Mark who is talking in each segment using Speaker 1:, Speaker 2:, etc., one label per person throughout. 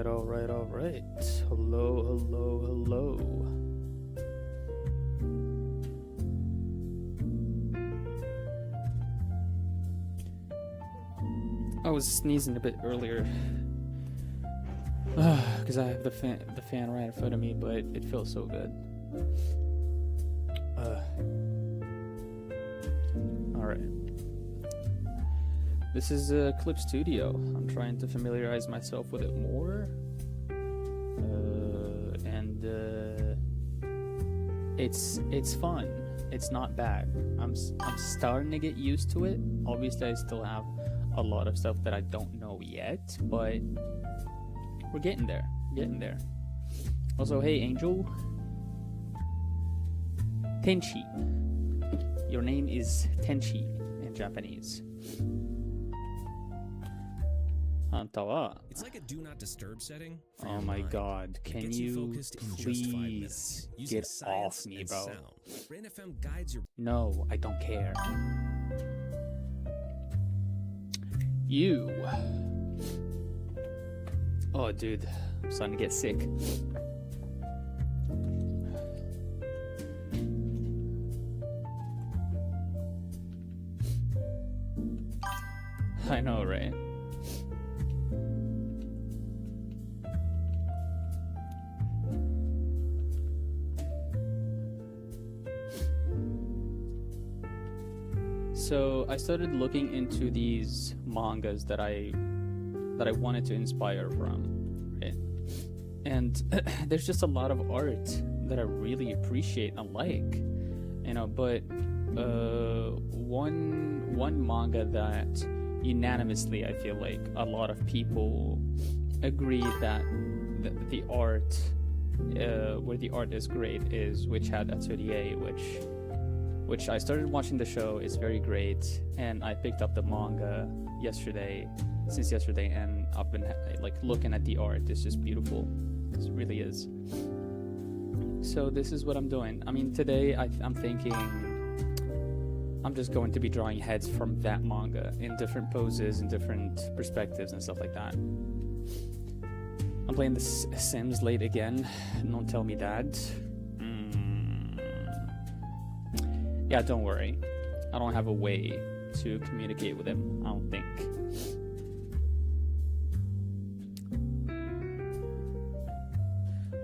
Speaker 1: Alright. Hello. I was sneezing a bit earlier because I have the fan right in front of me, but it feels so good. Alright. This is Clip Studio. I'm trying to familiarize myself with it more. It's fun. It's not bad. I'm starting to get used to it. Obviously, I still have a lot of stuff that I don't know yet, but we're getting there. Also, hey, Angel. Tenchi. Your name is Tenchi in Japanese.
Speaker 2: It's like a do not disturb setting.
Speaker 1: Oh my god, can you please get off me, bro? No, I don't care. You. Oh, dude, I'm starting to get sick. I know, right? So I started looking into these mangas that I wanted to inspire from, right? And there's just a lot of art that I really appreciate and like, you know. But one manga that unanimously I feel like a lot of people agree that the art, where the art is great, is Witch Hat Atelier, which I started watching the show. Is very great, and I picked up the manga since yesterday, and I've been like looking at the art. It's just beautiful. It really is. So this is what I'm doing. I mean, today I'm thinking I'm just going to be drawing heads from that manga in different poses and different perspectives and stuff like that. I'm playing the Sims late again. Don't tell me that. Yeah, don't worry. I don't have a way to communicate with him, I don't think.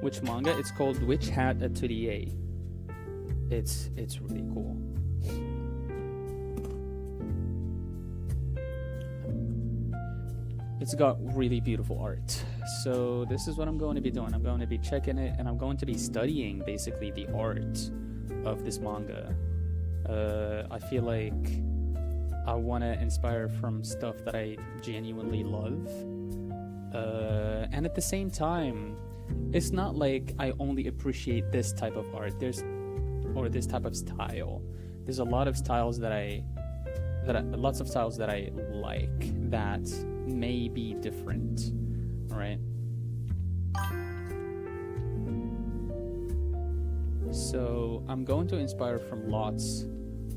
Speaker 1: Which manga? It's called Witch Hat Atelier. It's really cool. It's got really beautiful art. So this is what I'm going to be doing. I'm going to be checking it, and I'm going to be studying basically the art of this manga. I feel like I want to inspire from stuff that I genuinely love, and at the same time, it's not like I only appreciate this type of art. Or this type of style. There's a lot of styles lots of styles that I like that may be different, right? So I'm going to inspire from lots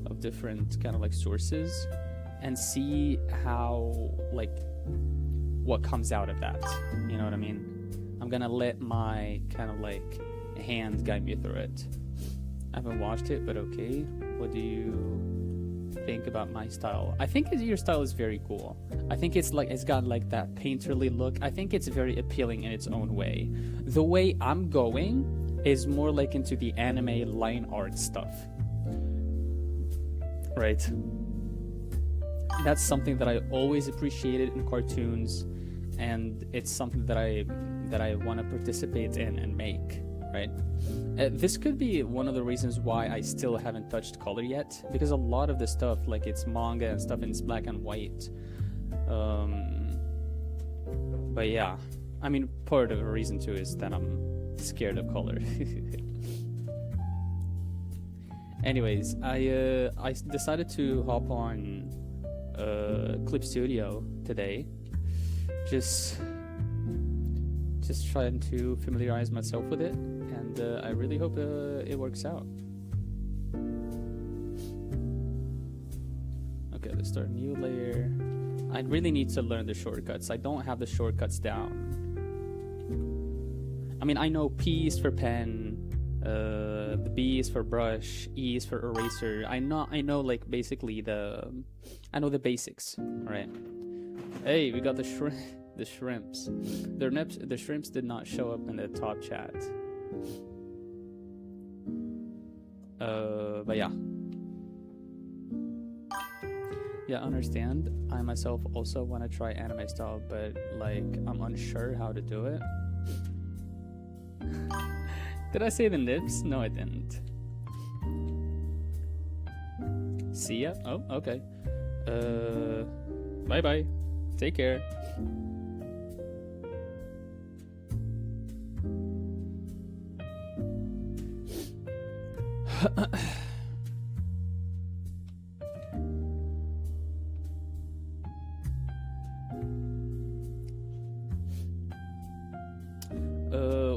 Speaker 1: of different kind of like sources and see how, like, what comes out of that. You know what I mean? I'm gonna let my kind of like hand guide me through it. I haven't watched it, but okay. What do you think about my style? I think your style is very cool. I think it's got like that painterly look. I think it's very appealing in its own way. The way I'm going is more like into the anime line art stuff, right? That's something that I always appreciated in cartoons, and it's something that I want to participate in and make, right? This could be one of the reasons why I still haven't touched color yet, because a lot of the stuff, like it's manga and stuff, and it's black and white. But yeah, I mean, part of the reason too is that I'm scared of color. Anyways, I decided to hop on Clip Studio today, just trying to familiarize myself with it, and I really hope it works out. Okay, let's start a new layer. I really need to learn the shortcuts. I don't have the shortcuts down. I mean, I know P is for pen, the B is for brush, E is for eraser. I know like basically I know the basics, right? Hey, we got the shrimps. The shrimps did not show up in the top chat. But yeah. Yeah, understand. I myself also want to try anime style, but like I'm unsure how to do it. Did I say the nips? No, I didn't. See ya? Oh, okay. Bye bye. Take care.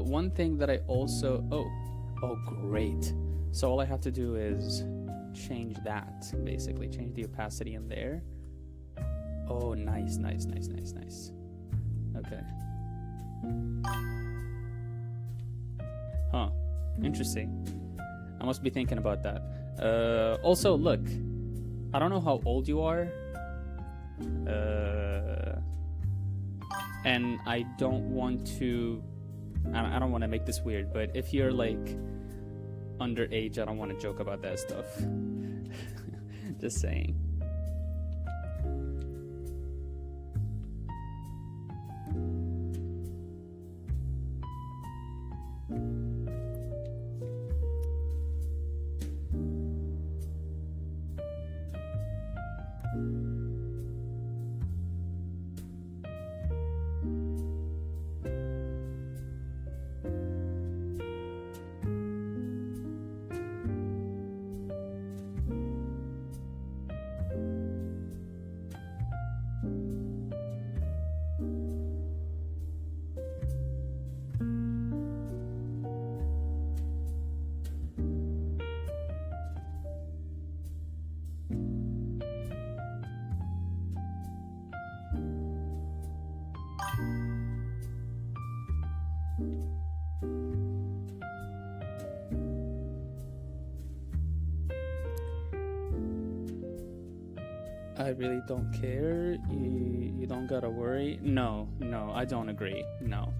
Speaker 1: One thing that I also oh great. So all I have to do is change that, basically change the opacity in there. Oh, nice. Okay. Huh. Interesting. I must be thinking about that. Also, look, I don't know how old you are. And I don't want to make this weird, but if you're like underage, I don't want to joke about that stuff. Just saying. I really don't care. You don't gotta worry. No, I don't agree. No.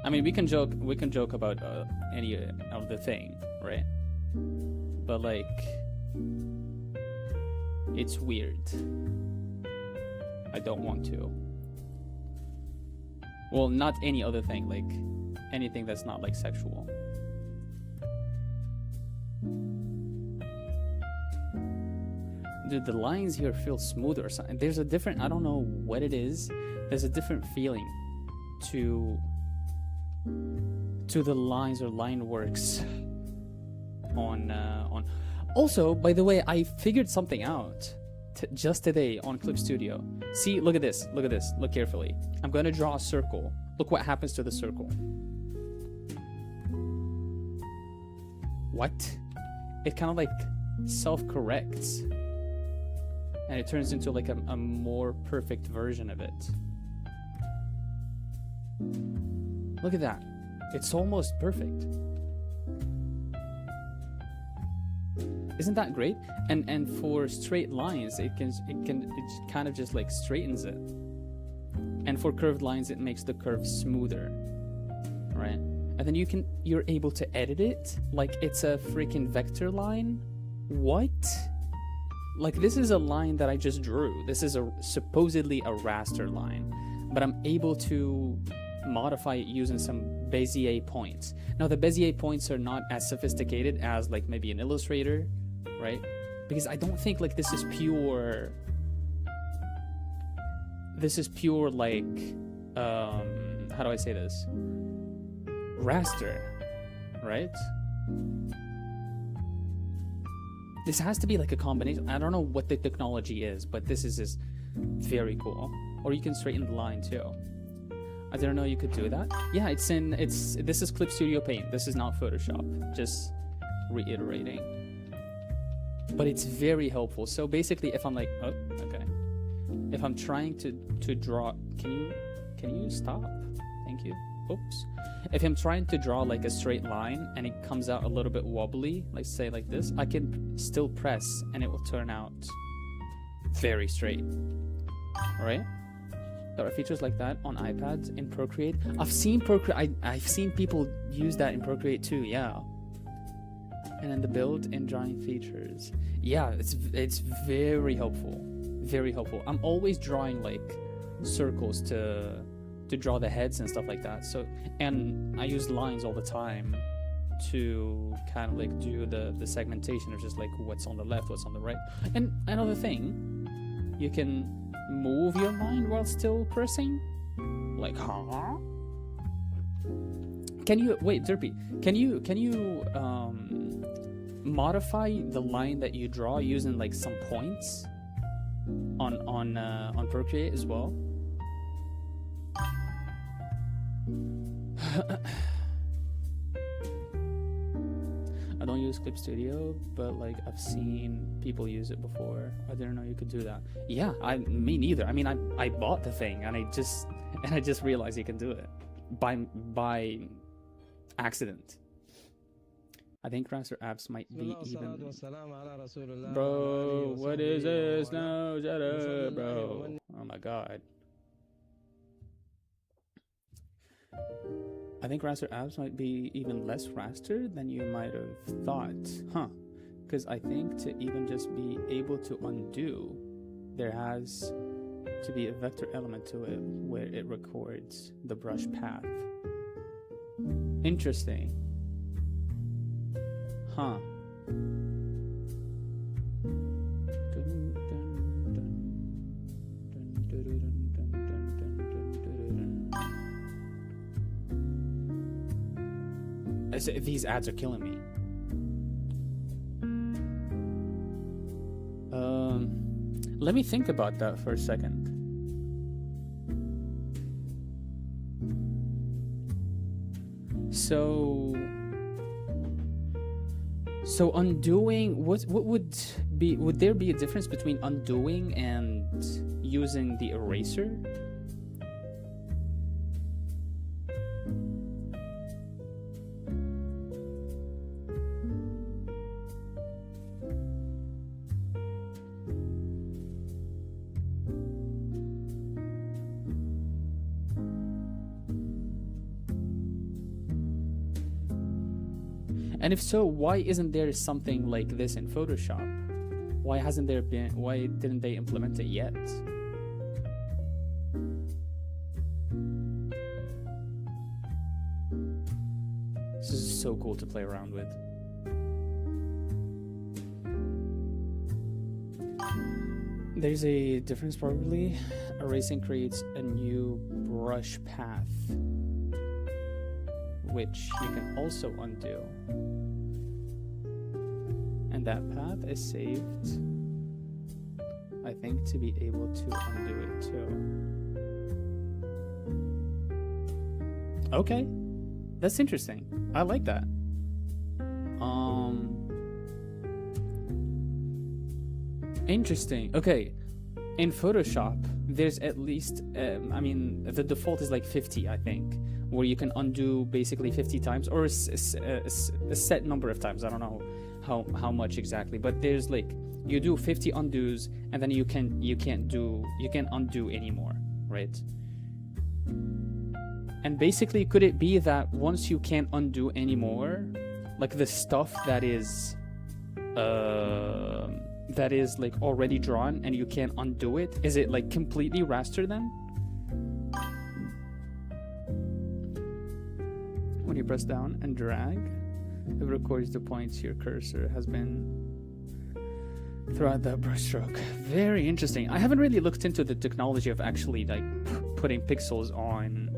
Speaker 1: I mean, we can joke about any of the thing, right? But like, it's weird. I don't want to. Well, not any other thing, like anything that's not like sexual. Dude, the lines here feel smoother or something. There's a different, I don't know what it is. There's a different feeling to the lines or line works on. Also, by the way, I figured something out just today on Clip Studio. See, look at this. Look carefully. I'm going to draw a circle. Look what happens to the circle. What? It kind of like self-corrects. And it turns into like a more perfect version of it. Look at that. It's almost perfect. Isn't that great? And for straight lines, it kind of just like straightens it. And for curved lines, it makes the curve smoother. Right? And then you're able to edit it like it's a freaking vector line. What? Like, this is a line that I just drew. This is supposedly a raster line, but I'm able to modify it using some Bezier points. Now, the Bezier points are not as sophisticated as like maybe an Illustrator, right? Because I don't think like this is pure like how do I say this? Raster, right? This has to be like a combination. I don't know what the technology is, but this is just very cool. Or you can straighten the line too. I didn't know you could do that. Yeah, this is Clip Studio Paint. This is not Photoshop. Just reiterating. But it's very helpful. So basically, if I'm like, oh, okay. if I'm trying to draw, can you stop? Thank you. Oops. If I'm trying to draw like a straight line and it comes out a little bit wobbly, like say like this, I can still press and it will turn out very straight. Alright? There are features like that on iPads in Procreate. I've seen I've seen people use that in Procreate too, yeah. And then the built-in drawing features. Yeah, it's very helpful. Very helpful. I'm always drawing like circles to draw the heads and stuff like that. So, and I use lines all the time to kind of like do the segmentation of just like what's on the left, what's on the right. And another thing, you can move your line while still pressing. Like, huh? Can you wait, Derpy? Can you modify the line that you draw using like some points on Procreate as well? I don't use Clip Studio, but like I've seen people use it before. I didn't know you could do that. Yeah, me neither. I mean, I bought the thing and I just realized you can do it by accident. I think raster apps might be even. Bro, what is this? No, shut up, bro. Oh my god. I think raster apps might be even less raster than you might have thought. Huh. Because I think to even just be able to undo, there has to be a vector element to it where it records the brush path. Interesting. Huh. These ads are killing me. Let me think about that for a second. So undoing, would there be a difference between undoing and using the eraser? And if so, why isn't there something like this in Photoshop? Why didn't they implement it yet? This is so cool to play around with. There's a difference probably. Erasing creates a new brush path, which you can also undo. And that path is saved, I think, to be able to undo it too. Okay, that's interesting. I like that. Interesting. Okay, in Photoshop, there's at least, I mean, the default is like 50, I think, where you can undo basically 50 times, or a set number of times. I don't know how much exactly, but there's like, you do 50 undos and then you can undo anymore, right? And basically, could it be that once you can't undo anymore, like the stuff that is like already drawn and you can't undo it, is it like completely raster then? When you press down and drag, it records the points your cursor has been throughout that brushstroke. Very interesting. I haven't really looked into the technology of actually like putting pixels on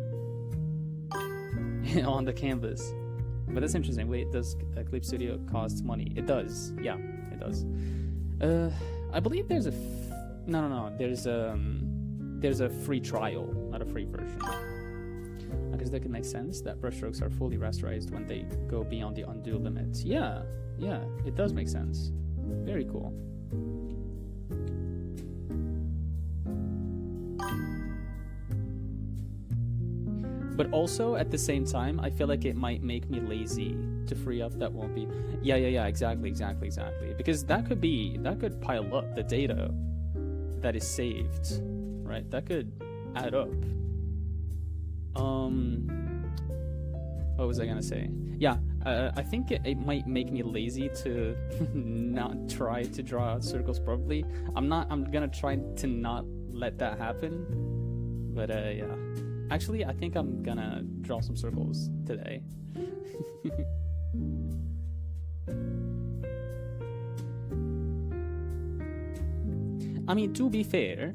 Speaker 1: on the canvas, but that's interesting. Wait, does Clip Studio cost money? It does. Yeah, it does. I believe there's a no. There's a free trial, not a free version. I guess that can make sense that brushstrokes are fully rasterized when they go beyond the undo limits. Yeah, it does make sense. Very cool. But also at the same time, I feel like it might make me lazy to free up that won't be. Yeah, exactly. Because that could pile up the data that is saved, right? That could add up. What was I gonna say? Yeah, I think it might make me lazy to not try to draw circles properly. I'm gonna try to not let that happen. But yeah. Actually, I think I'm gonna draw some circles today. I mean, to be fair,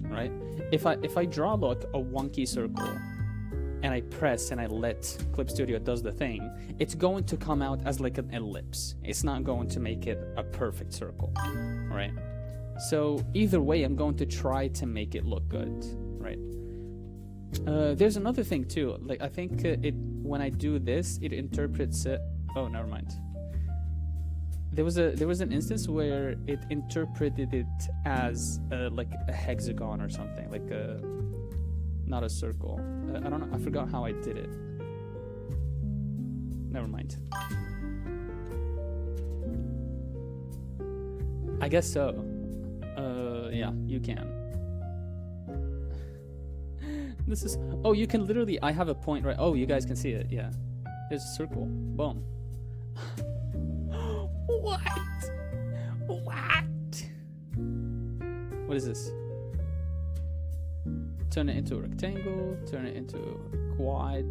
Speaker 1: right? If I draw like a wonky circle and I press and I let Clip Studio does the thing, it's going to come out as like an ellipse. It's not going to make it a perfect circle, right? So either way, I'm going to try to make it look good, right? There's another thing too. Like I think when I do this, it interprets it. Oh, never mind. There was an instance where it interpreted it as like a hexagon or something, like not a circle. I don't know. I forgot how I did it. Never mind. I guess so. Yeah, you can. This is. Oh, you can literally. I have a point right. Oh, you guys can see it. Yeah, there's a circle. Boom. What? What is this? Turn it into a rectangle. Turn it into a quad.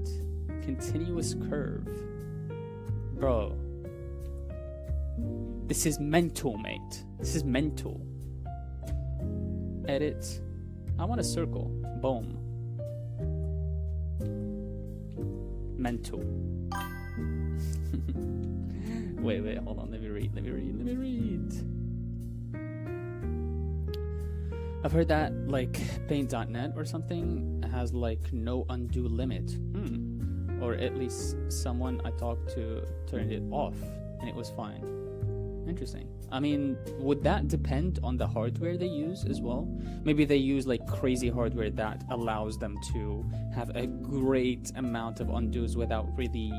Speaker 1: Continuous curve. Bro. This is mental, mate. This is mental. Edit. I want a circle. Boom. Mental. Wait, hold on. Let me read. I've heard that like paint.net or something has like no undo limit. Or at least someone I talked to turned it off and it was fine. Interesting. I mean, would that depend on the hardware they use as well? Maybe they use like crazy hardware that allows them to have a great amount of undos without really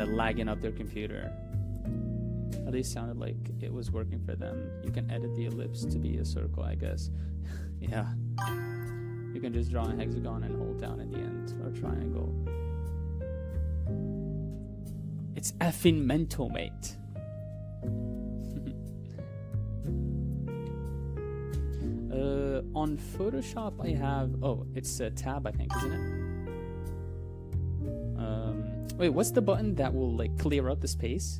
Speaker 1: lagging up their computer. At least sounded like it was working for them. You can edit the ellipse to be a circle, I guess. Yeah. You can just draw a hexagon and hold down at the end, or triangle. It's effing mental, mate. On Photoshop I have, it's a tab, I think, isn't it? Wait, what's the button that will like clear up the space?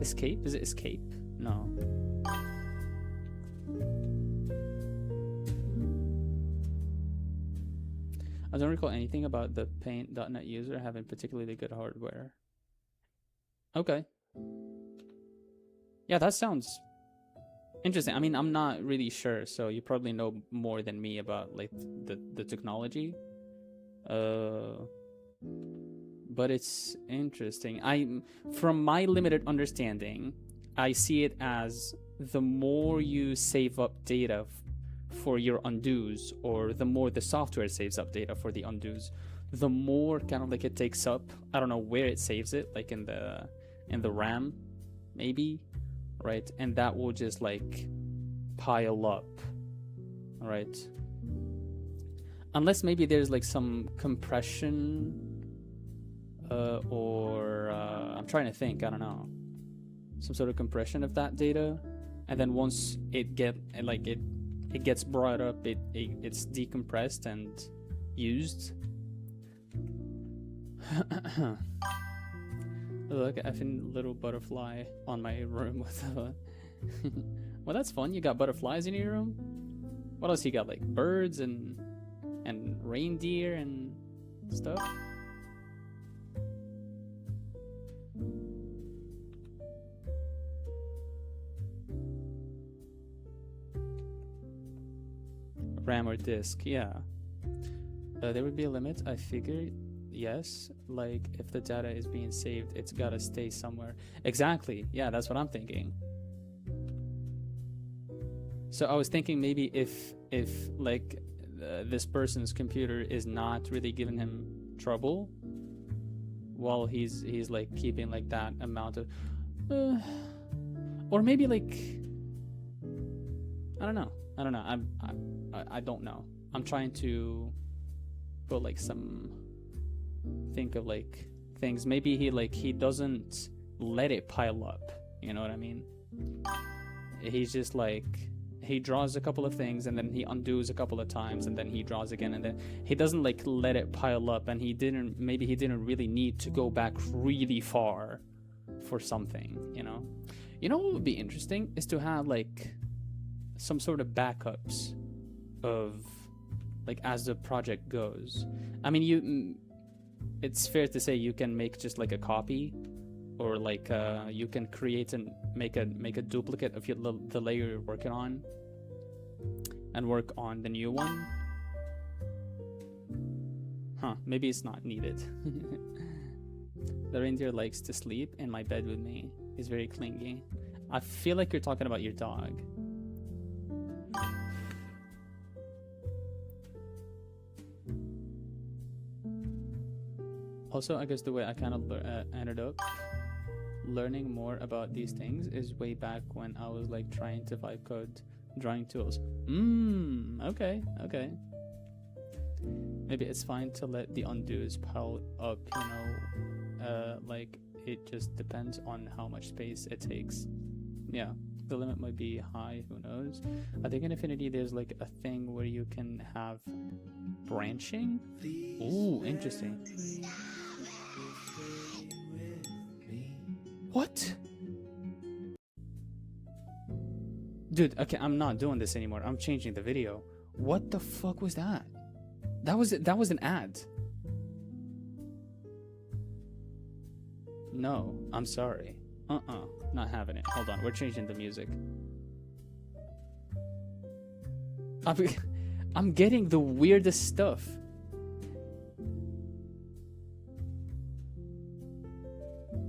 Speaker 1: Escape? Is it escape? No. I don't recall anything about the paint.net user having particularly good hardware. Okay. Yeah, that sounds interesting. I mean, I'm not really sure, so you probably know more than me about like the technology. But it's interesting. From my limited understanding, I see it as the more you save up data for your undos, or the more the software saves up data for the undos, the more kind of like it takes up. I don't know where it saves it, like in the RAM, maybe, right? And that will just like pile up, right? Unless maybe there's like some compression. I'm trying to think, I don't know, some sort of compression of that data, and then once it gets brought up, it's decompressed and used. Look, I have little butterfly on my room with a well, that's fun. You got butterflies in your room. What else you got? Like birds and reindeer and stuff. RAM or disk, yeah. There would be a limit, I figured. Yes, like if the data is being saved, it's gotta stay somewhere. Exactly, yeah, that's what I'm thinking. So I was thinking maybe if like this person's computer is not really giving him trouble while he's like keeping like that amount of or maybe like I don't know. I don't know. I'm trying to put like think of like things. Maybe he doesn't let it pile up, you know what I mean? He's just like, he draws a couple of things and then he undoes a couple of times and then he draws again, and then he doesn't like let it pile up, and maybe he didn't really need to go back really far for something, you know? You know what would be interesting is to have like some sort of backups of like as the project goes. I mean, it's fair to say you can make just like a copy, or like you can create and make a duplicate of the layer you're working on and work on the new one. Maybe it's not needed. The reindeer likes to sleep in my bed with me. He's very clingy. I feel like you're talking about your dog. Also, I guess the way I kind of ended up learning more about these things is way back when I was like trying to vibe code drawing tools. Okay. Maybe it's fine to let the undos pile up, you know, like it just depends on how much space it takes. Yeah, the limit might be high, who knows. I think in Affinity there's like a thing where you can have branching. Ooh, interesting. What? Dude, okay, I'm not doing this anymore. I'm changing the video. What the fuck was that? That was an ad. No, I'm sorry. Not having it. Hold on, we're changing the music. I'm getting the weirdest stuff.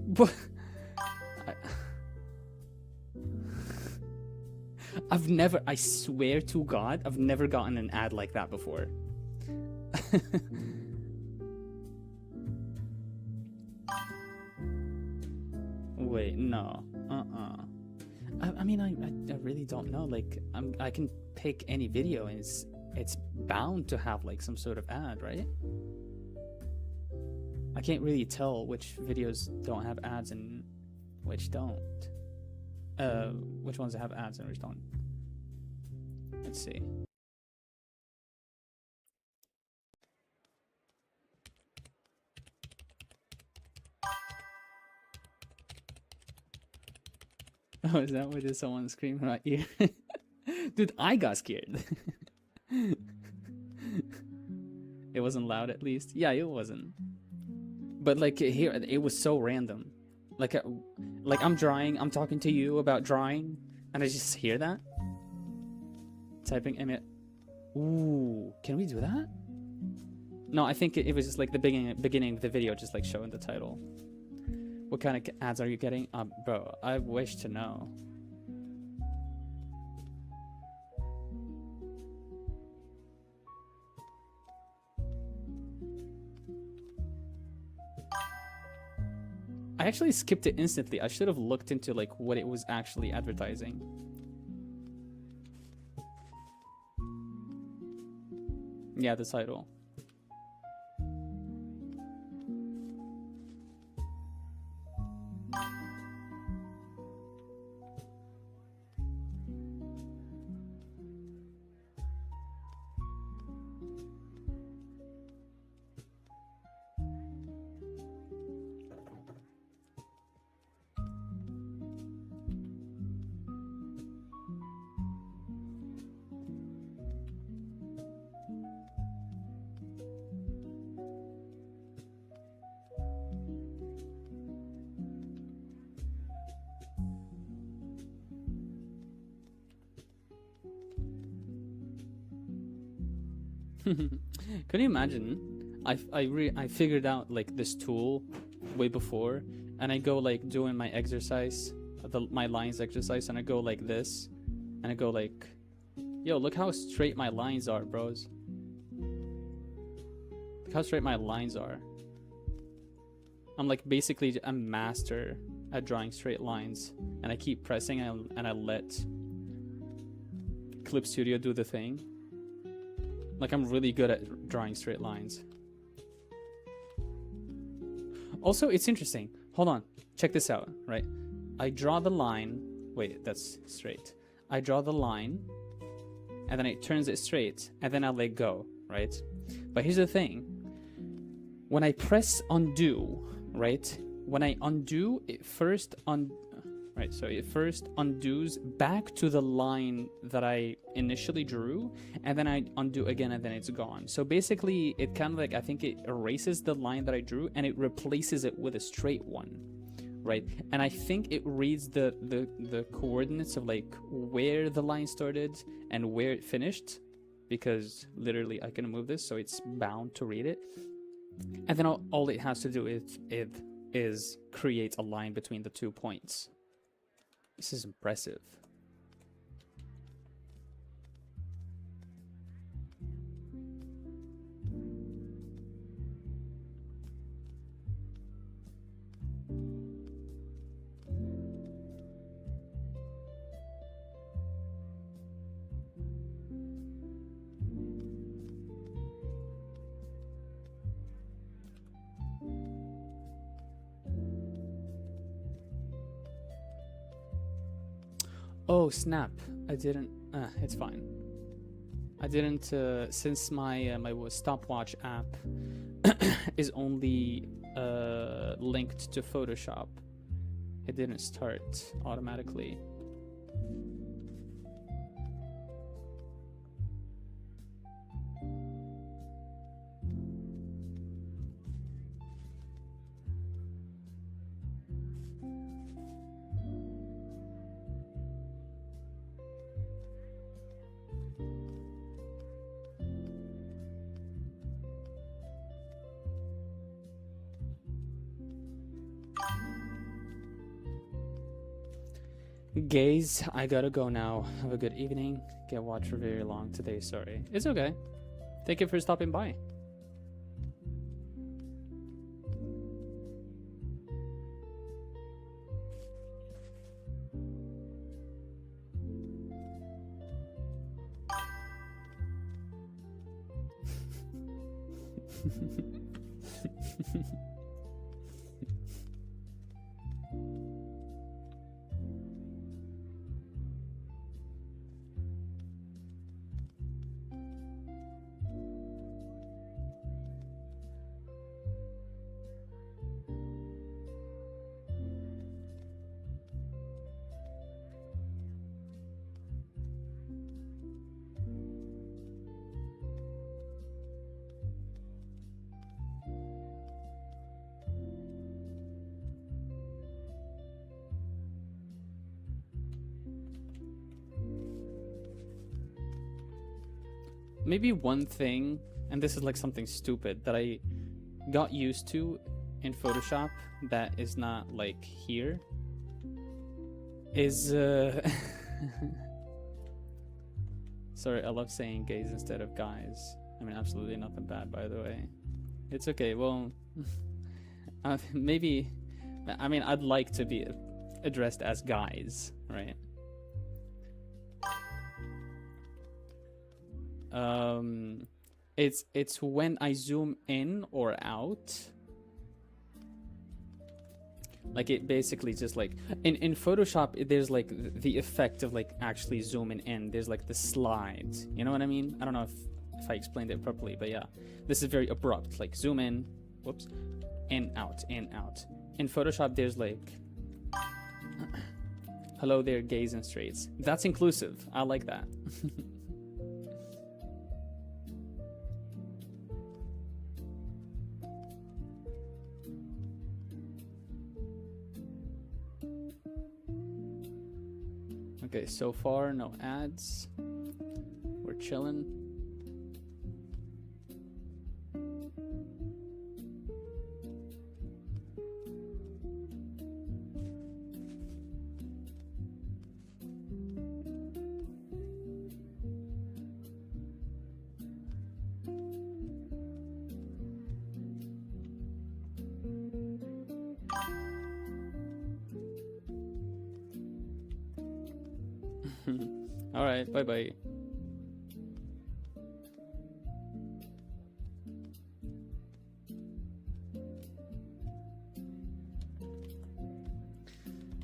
Speaker 1: But I've never, I swear to God, I've never gotten an ad like that before. Wait, no. I mean, I really don't know. Like, I can pick any video and it's bound to have like some sort of ad, right? I can't really tell which videos don't have ads and which don't. Which ones have ads and which don't. Let's see. Oh, is that why there's someone screaming at you? Dude, I got scared. It wasn't loud at least. Yeah, it wasn't. But like here, it was so random. Like I'm drawing, I'm talking to you about drawing, and I just hear that. Typing image. Ooh, can we do that? No, I think it was just like the beginning of the video, just like showing the title. What kind of ads are you getting? Bro, I wish to know. I actually skipped it instantly. I should have looked into like what it was actually advertising. Yeah, the title. Can you imagine? I figured out like this tool way before, and I go like doing my exercise, my lines exercise, and I go like this, and I go like, yo, look how straight my lines are, bros. Look Look how straight my lines are. I'm like basically a master at drawing straight lines, and I keep pressing and I let Clip Studio do the thing. Like, I'm really good at drawing straight lines. Also, it's interesting. Hold on. Check this out, right? I draw the line. Wait, that's straight. I draw the line, and then it turns it straight, and then I let go, right? But here's the thing. When I press undo, right? When I undo, it first so it first undoes back to the line that I initially drew, and then I undo again, and then it's gone. So basically, it kind of like, I think it erases the line that I drew, and it replaces it with a straight one, right? And I think it reads the coordinates of like where the line started and where it finished, because literally I can move this, so it's bound to read it. And then all it has to do is create a line between the 2 points. This is impressive. Oh snap! I didn't. It's fine. I didn't. Since my stopwatch app is only linked to Photoshop, it didn't start automatically. Gaze, I gotta go now. Have a good evening. Can't watch for very long today, sorry. It's okay. Thank you for stopping by. Maybe one thing, and this is like something stupid that I got used to in Photoshop that is not like here, is sorry, I love saying gays instead of guys. I mean, absolutely nothing bad, by the way. It's okay. Well, maybe, I mean, I'd like to be addressed as guys, right? It's when I zoom in or out, like it basically just like in Photoshop there's like the effect of like actually zooming in. There's like the slides, you know what I mean? I don't know if I explained it properly, but yeah, this is very abrupt, like zoom in, whoops, in out. In Photoshop there's like hello there gays and straights. That's inclusive. I like that. Okay, so far no ads. We're chilling. All right, bye bye.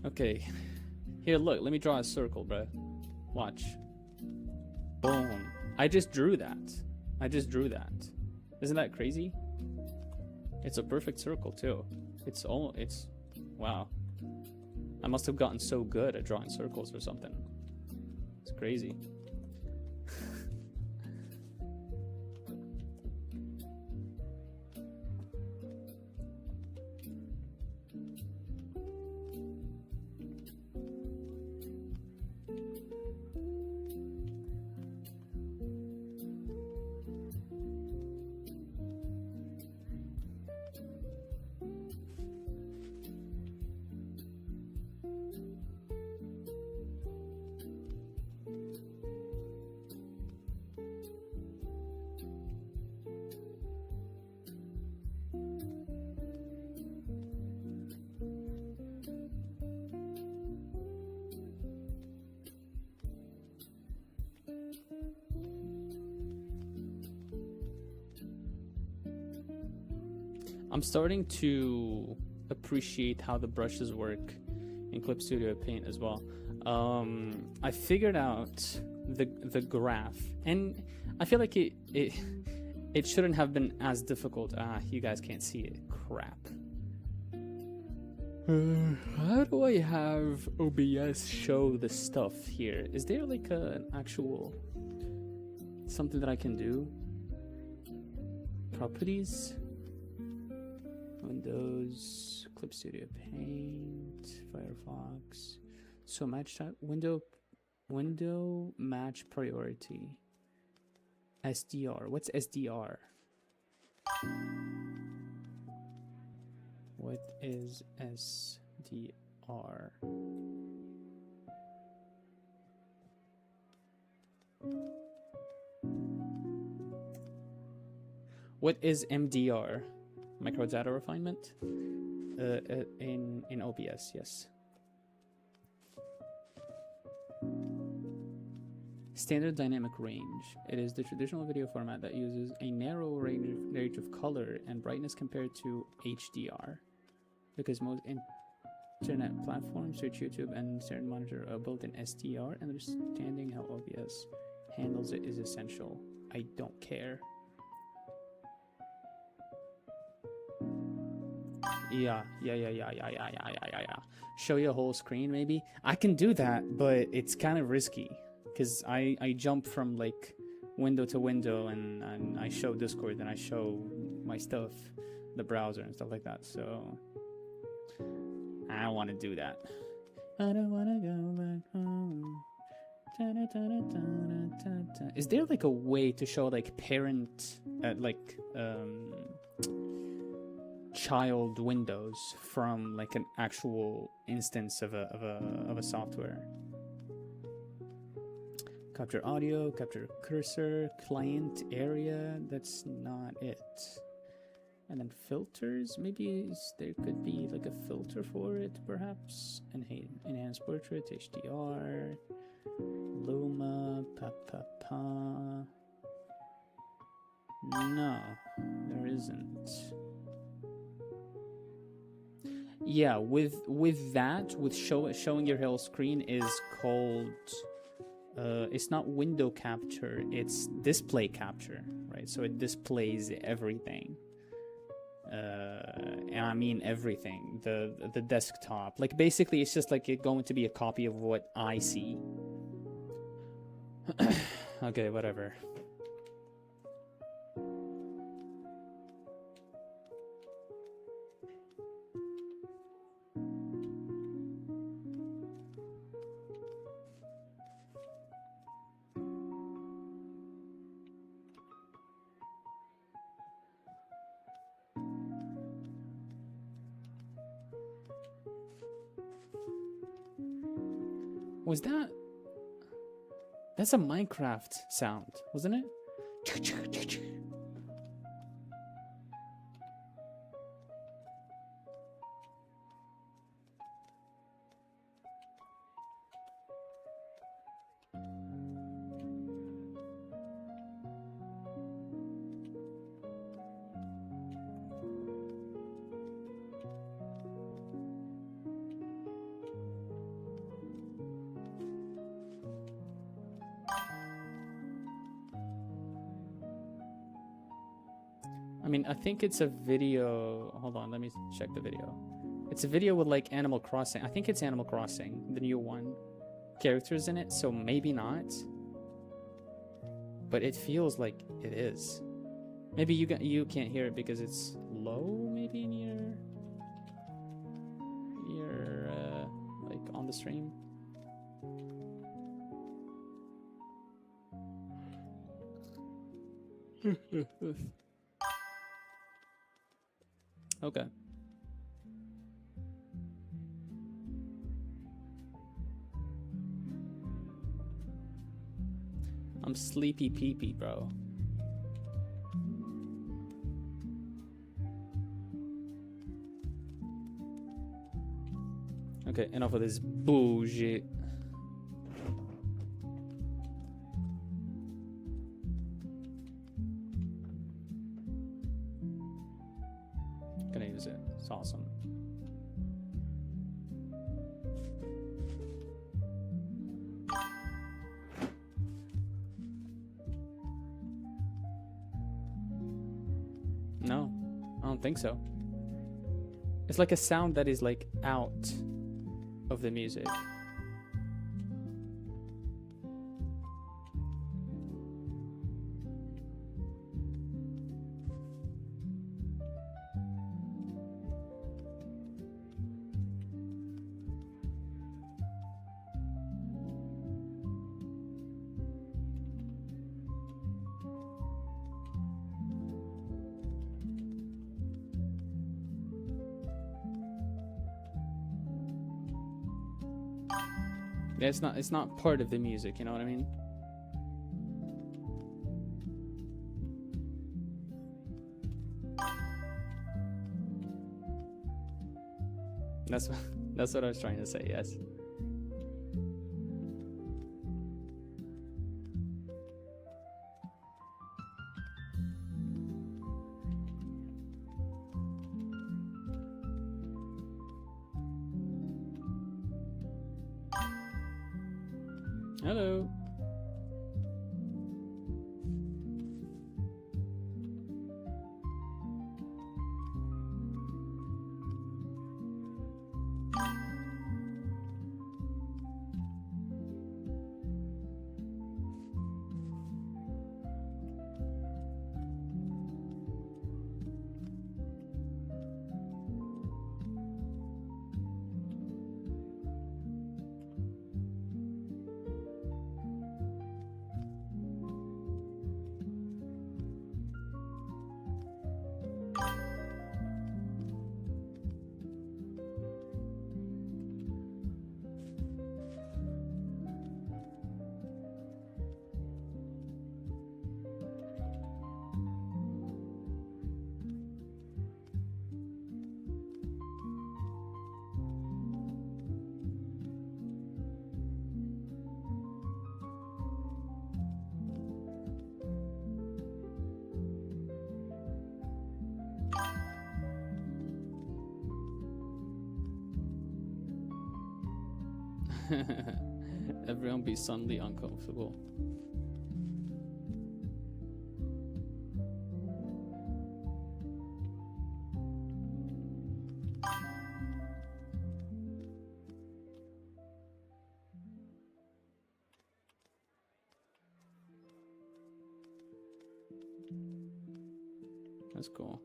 Speaker 1: Okay, here, look. Let me draw a circle, bro. Watch. Boom. I just drew that. I just drew that. Isn't that crazy? It's a perfect circle too. It's wow. I must have gotten so good at drawing circles or something. It's crazy. I'm starting to appreciate how the brushes work in Clip Studio Paint as well. I figured out the graph, and I feel like it shouldn't have been as difficult. You guys can't see it. Crap. How do I have OBS show the stuff here? Is there like an actual something that I can do? Properties, Windows, Clip Studio Paint, Firefox. So match type, window match priority. SDR. What's SDR? What is SDR? What is MDR? Micro data refinement? In OBS, yes. Standard dynamic range. It is the traditional video format that uses a narrow range of color and brightness compared to HDR. Because most internet platforms, such YouTube and Standard Monitor, are built in SDR, understanding how OBS handles it is essential. I don't care. Yeah. Show you a whole screen, maybe? I can do that, but it's kind of risky. Because I jump from, like, window to window, and I show Discord, and I show my stuff, the browser, and stuff like that, so... I don't want to do that. I don't want to go back home. Is there, like, a way to show, like, parent, child windows from, like, an actual instance of a software? Capture audio, capture cursor, client area. That's not it. And then filters. Maybe there could be like a filter for it, perhaps. Enhanced portrait, HDR, Luma, No, there isn't. Yeah, with that, with showing your whole screen is called. It's not window capture, it's display capture, right? So it displays everything. And I mean everything. The desktop. Like, basically, it's just like it's going to be a copy of what I see. Okay, whatever. Was that... That's a Minecraft sound, wasn't it? I mean, I think it's a video. Hold on, let me check the video. It's a video with like Animal Crossing. I think it's Animal Crossing, the new one. Characters in it, so maybe not. But it feels like it is. Maybe you can't hear it because it's low, maybe in your like on the stream. Okay. I'm sleepy peepee, bro. Okay, enough of this bullshit. Gonna use it. It's awesome. No, I don't think so. It's like a sound that is like out of the music. Yeah, it's not part of the music, you know what I mean? That's what I was trying to say, yes. Hello. Everyone be suddenly uncomfortable. That's cool.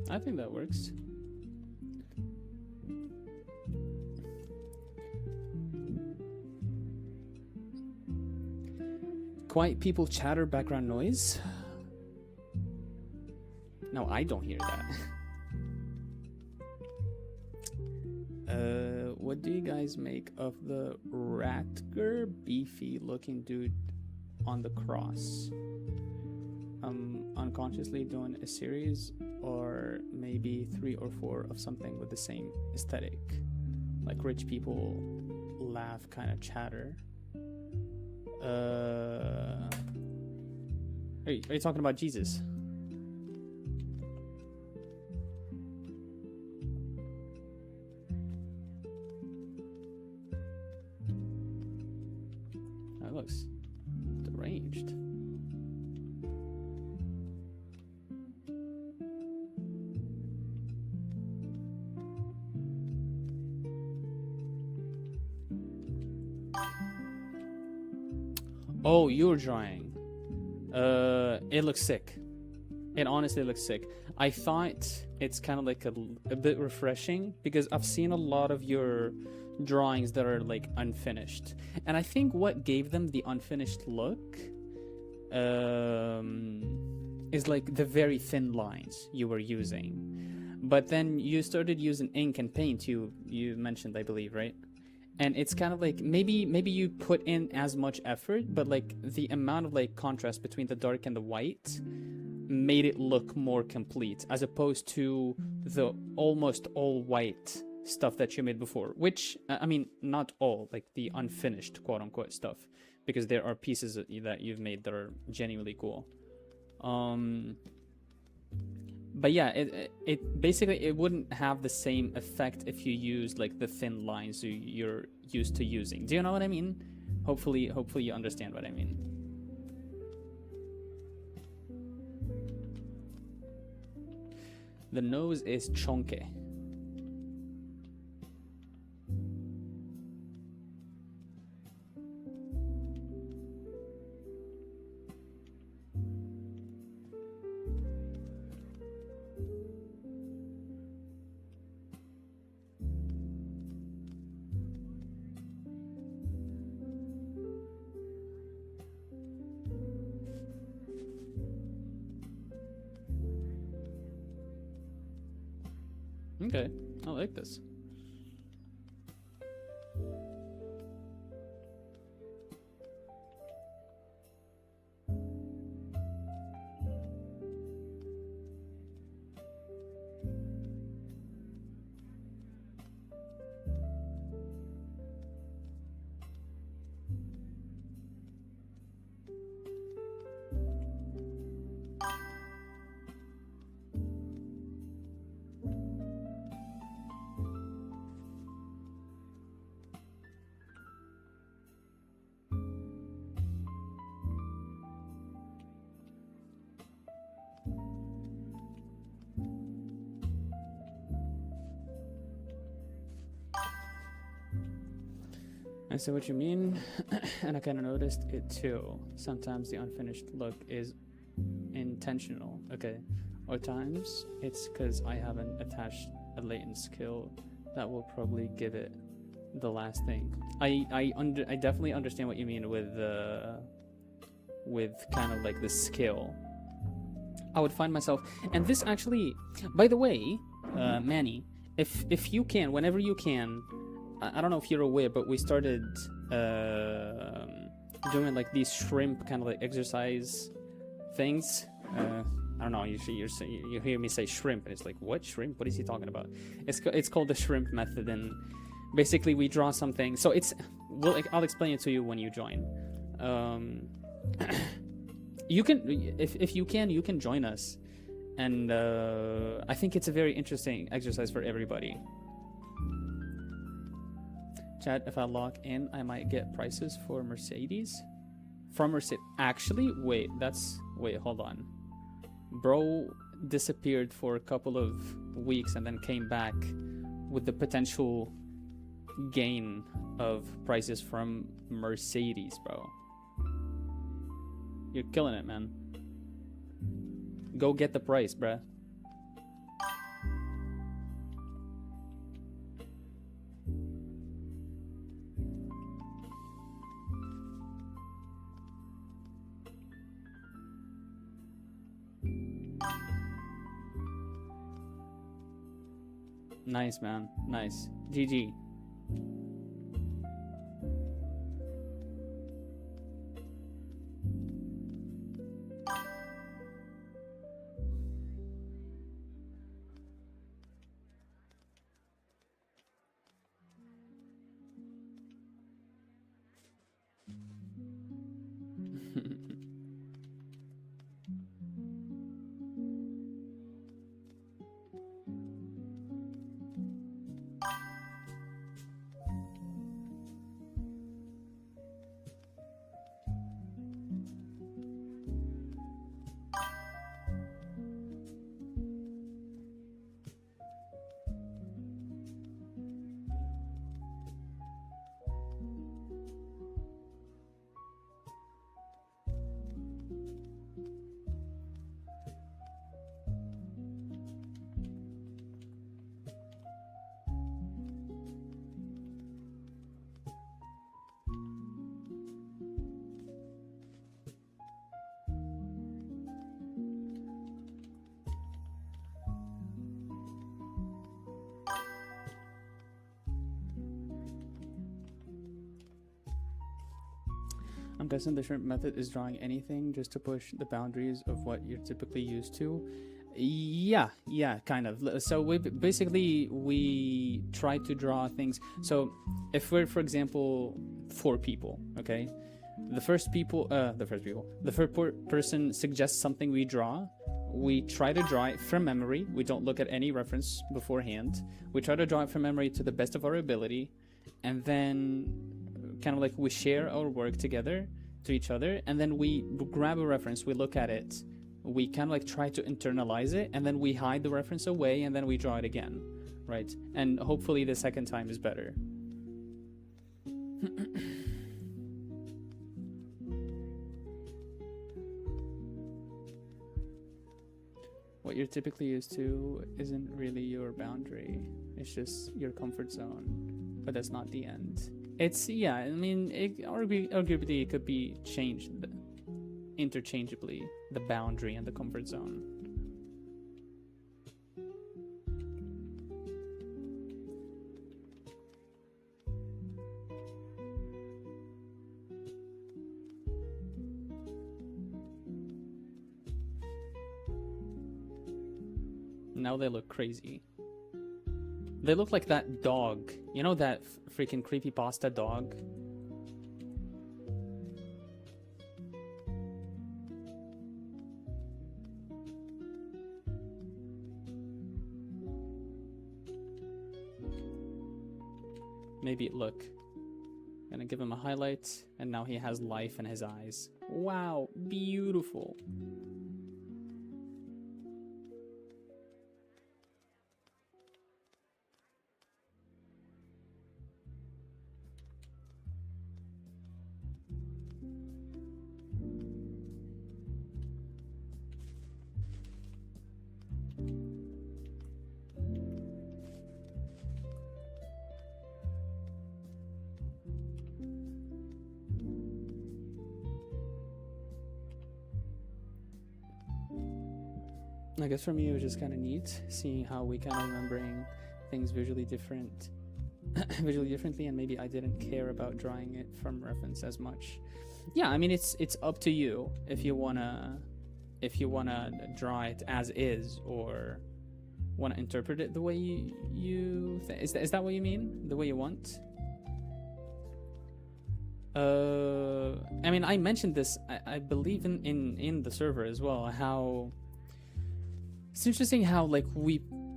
Speaker 1: I think that works. Quiet people chatter, background noise. No, I don't hear that. What do you guys make of the Ratger beefy looking dude on the cross? Unconsciously doing a series or maybe 3 or 4 of something with the same aesthetic, like rich people laugh kind of chatter. Are you talking about Jesus? That looks deranged. Oh, you're drawing. It looks sick. It honestly looks sick. I thought it's kind of like a bit refreshing because I've seen a lot of your drawings that are like unfinished. And I think what gave them the unfinished look is like the very thin lines you were using. But then you started using ink and paint, you mentioned, I believe, right? And it's kind of like maybe you put in as much effort, but like the amount of like contrast between the dark and the white made it look more complete, as opposed to the almost all white stuff that you made before, which I mean, not all, like the unfinished quote unquote stuff, because there are pieces that you've made that are genuinely cool. But yeah, it basically it wouldn't have the same effect if you used like the thin lines you're used to using. Do you know what I mean? Hopefully you understand what I mean. The nose is chonky. Okay, I like this. I see what you mean, and I kind of noticed it too. Sometimes the unfinished look is intentional, okay? Or times it's because I haven't attached a latent skill that will probably give it the last thing. I definitely understand what you mean with kind of like the skill. I would find myself, and this actually, by the way, Manny, if you can, whenever you can. I don't know if you're aware, but we started doing like these shrimp kind of like exercise things. I don't know. You hear me say shrimp, and it's like, what shrimp? What is he talking about? It's called the shrimp method, and basically we draw something. So I'll explain it to you when you join. You can, if you can join us, and I think it's a very interesting exercise for everybody. Chat, if I log in, I might get prices for Mercedes. From Mercedes. Actually, wait, hold on. Bro disappeared for a couple of weeks and then came back with the potential gain of prices from Mercedes, bro. You're killing it, man. Go get the price, bruh. Nice, man. Nice. GG. I'm guessing the shrimp method is drawing anything just to push the boundaries of what you're typically used to. Yeah, kind of. So we try to draw things. So if we're, for example, 4 people, okay, the first person suggests something we draw. We try to draw it from memory. We don't look at any reference beforehand. We try to draw it from memory to the best of our ability, and then kind of like we share our work together to each other, and then we grab a reference, we look at it, we kind of like try to internalize it, and then we hide the reference away, and then we draw it again, right? And hopefully the second time is better. What you're typically used to isn't really your boundary, it's just your comfort zone, but that's not the end. It's, yeah, I mean, arguably it could be changed interchangeably, the boundary and the comfort zone. Now they look crazy. They look like that dog. You know that freaking creepypasta dog? Maybe look. Gonna give him a highlight, and now he has life in his eyes. Wow, beautiful. I guess for me it was just kind of neat seeing how we kind of remembering things visually differently, and maybe I didn't care about drawing it from reference as much. Yeah, I mean it's up to you if you wanna draw it as is or wanna interpret it the way you is that what you mean? The way you want? I mean, I mentioned this I believe in the server as well, how it's interesting how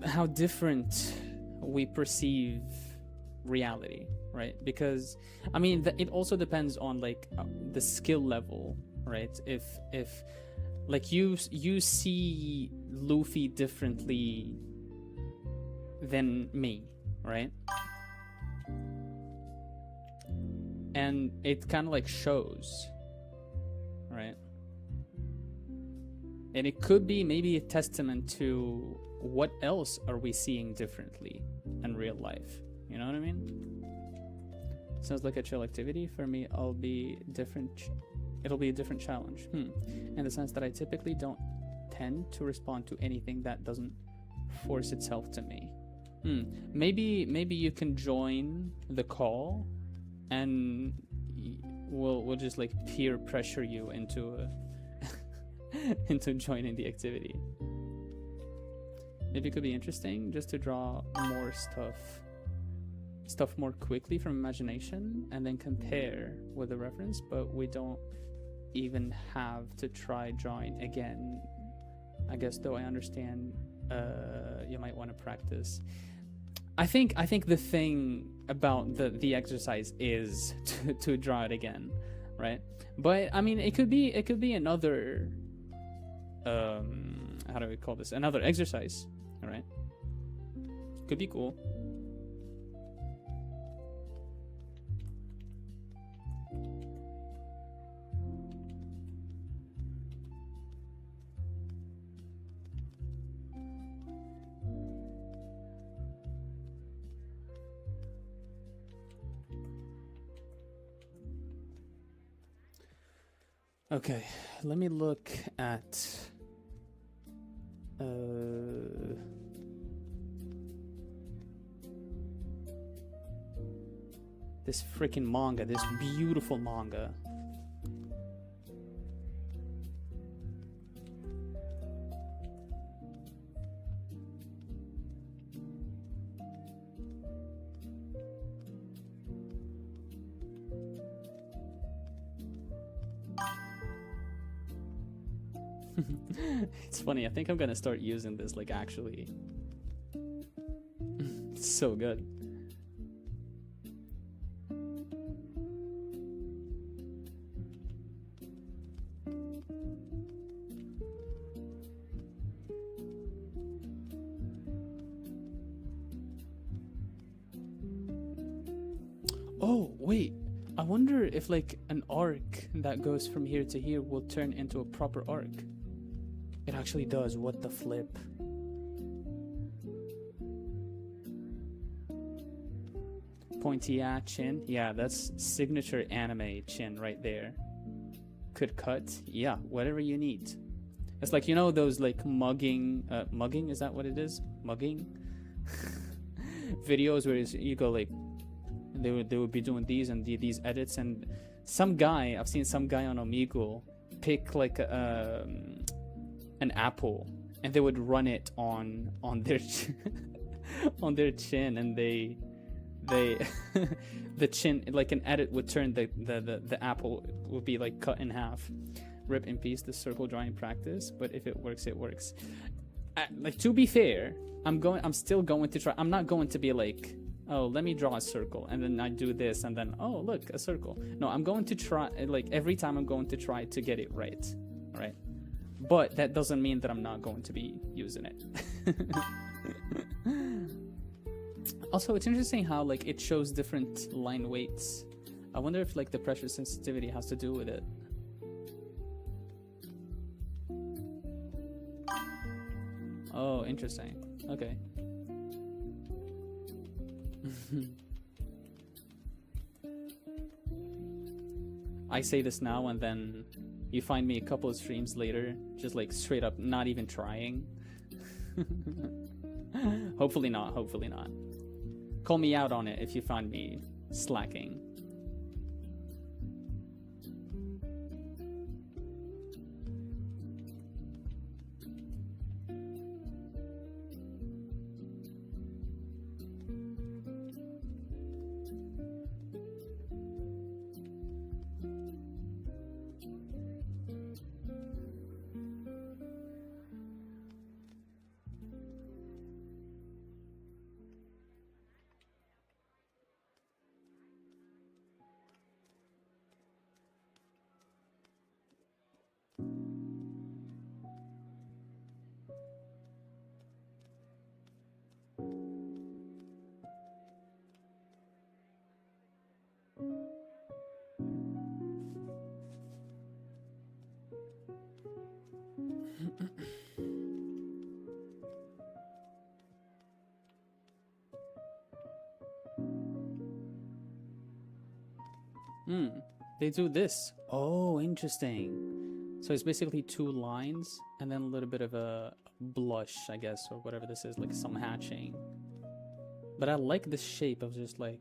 Speaker 1: how different we perceive reality, right? Because I mean it also depends on the skill level, right? If like you see Luffy differently than me, right? And it kind of like shows, right? And it could be maybe a testament to what else are we seeing differently in real life. You know what I mean? Sounds like a chill activity. For me, it'll be a different challenge. In the sense that I typically don't tend to respond to anything that doesn't force itself to me. Maybe you can join the call, and we'll just like peer pressure you into into joining the activity. Maybe it could be interesting just to draw more stuff more quickly from imagination and then compare with the reference, but we don't even have to try drawing again. I guess, though I understand you might want to practice. I think the thing about the exercise is to draw it again, right? But I mean, it could be another how do we call this? Another exercise, all right? Could be cool. Okay, let me look at this freaking manga, this beautiful manga. It's funny, I think I'm gonna start using this, like, actually. It's so good. Oh, wait. I wonder if, like, an arc that goes from here to here will turn into a proper arc. It actually does. What the flip? Pointy chin. Yeah, that's signature anime chin right there. Could cut. Yeah, whatever you need. It's like, you know, those like mugging, is that what it is? Mugging videos where you go like, they would be doing these and these edits, and some guy, I've seen some guy on Omegle pick like an apple, and they would run it on their on their chin, and they the chin, like an edit would turn the apple would be like cut in half. Rip in peace the circle drawing practice, but if it works, it works. Like, to be fair, I'm still going to try. I'm not going to be like, oh, let me draw a circle, and then I do this, and then, oh, look, a circle. No, I'm going to try, like, every time I'm going to try to get it right, all right? But that doesn't mean that I'm not going to be using it. Also, it's interesting how, like, it shows different line weights. I wonder if, like, the pressure sensitivity has to do with it. Oh, interesting. Okay. I say this now, and then you find me a couple of streams later, just like straight up not even trying. Hopefully not, hopefully not. Call me out on it if you find me slacking. They do this. Oh, interesting. So it's basically two lines and then a little bit of a blush, I guess, or whatever this is, like some hatching. But I like this shape of just like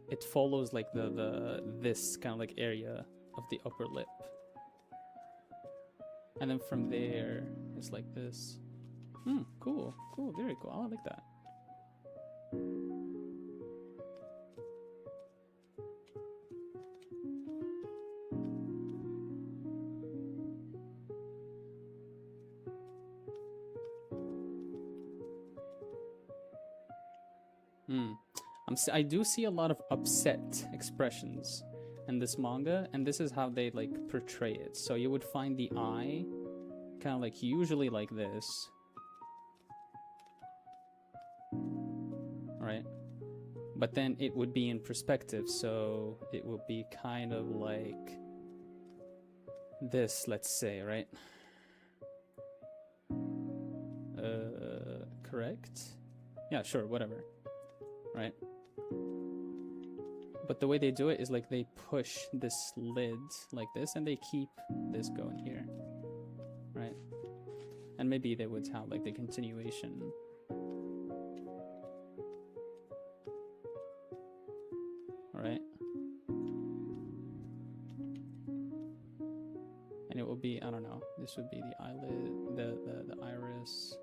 Speaker 1: it follows like this kind of like area of the upper lip. And then from there, it's like this. Cool, cool, very cool. I like that. I do see a lot of upset expressions in this manga, and this is how they like portray it. So you would find the eye kind of like usually like this, right? But then it would be in perspective, so it would be kind of like this, let's say, right? Correct? Yeah, sure, whatever, right? But the way they do it is like they push this lid like this and they keep this going here, right? And maybe they would have like the continuation. Right? And it will be, I don't know, this would be the eyelid, the iris.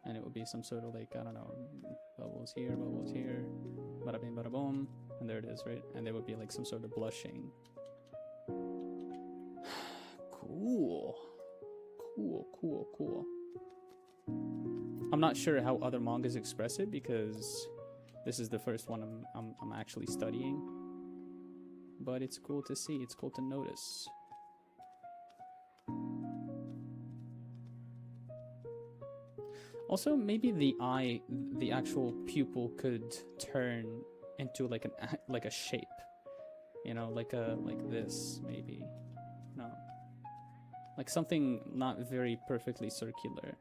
Speaker 1: And it would be some sort of like, I don't know, bubbles here, bada bing, bada boom. And there it is, right? And there would be like some sort of blushing. Cool. Cool. I'm not sure how other mangas express it because this is the first one I'm actually studying. But it's cool to see, it's cool to notice. Also, maybe the eye, the actual pupil could turn into like a shape, you know, like this maybe. No, like something not very perfectly circular.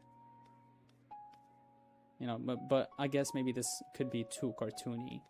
Speaker 1: You know, but I guess maybe this could be too cartoony.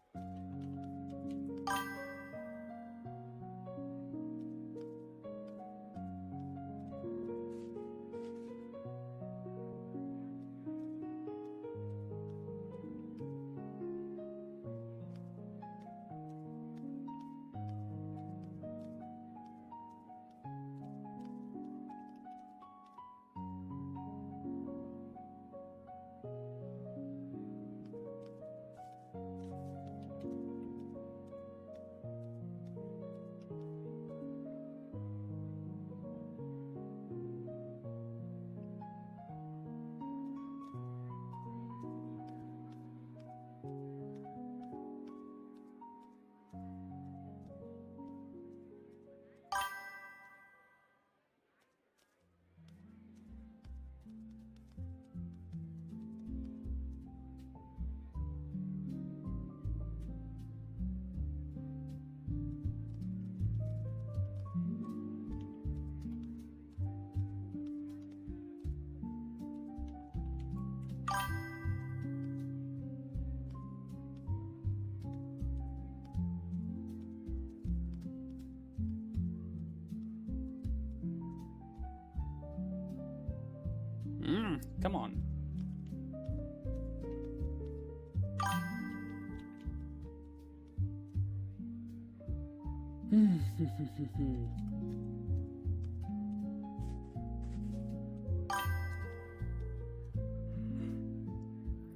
Speaker 1: Come on.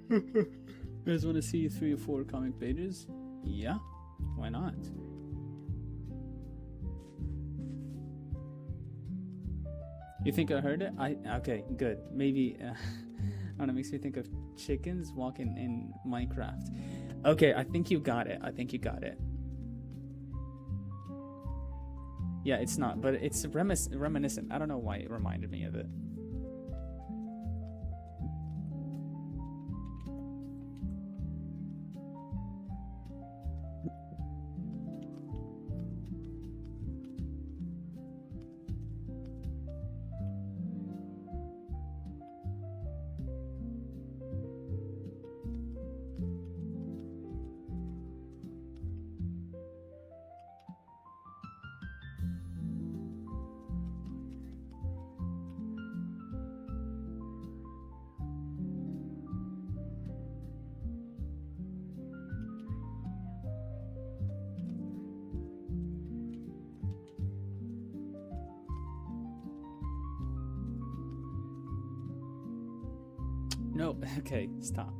Speaker 1: You guys want to see 3 or 4 comic pages? Yeah, why not? You think I heard it? Okay, good. Maybe I don't know, makes me think of chickens walking in Minecraft. Okay, I think you got it. Yeah, it's not, but it's reminiscent. I don't know why it reminded me of it. No, okay, stop.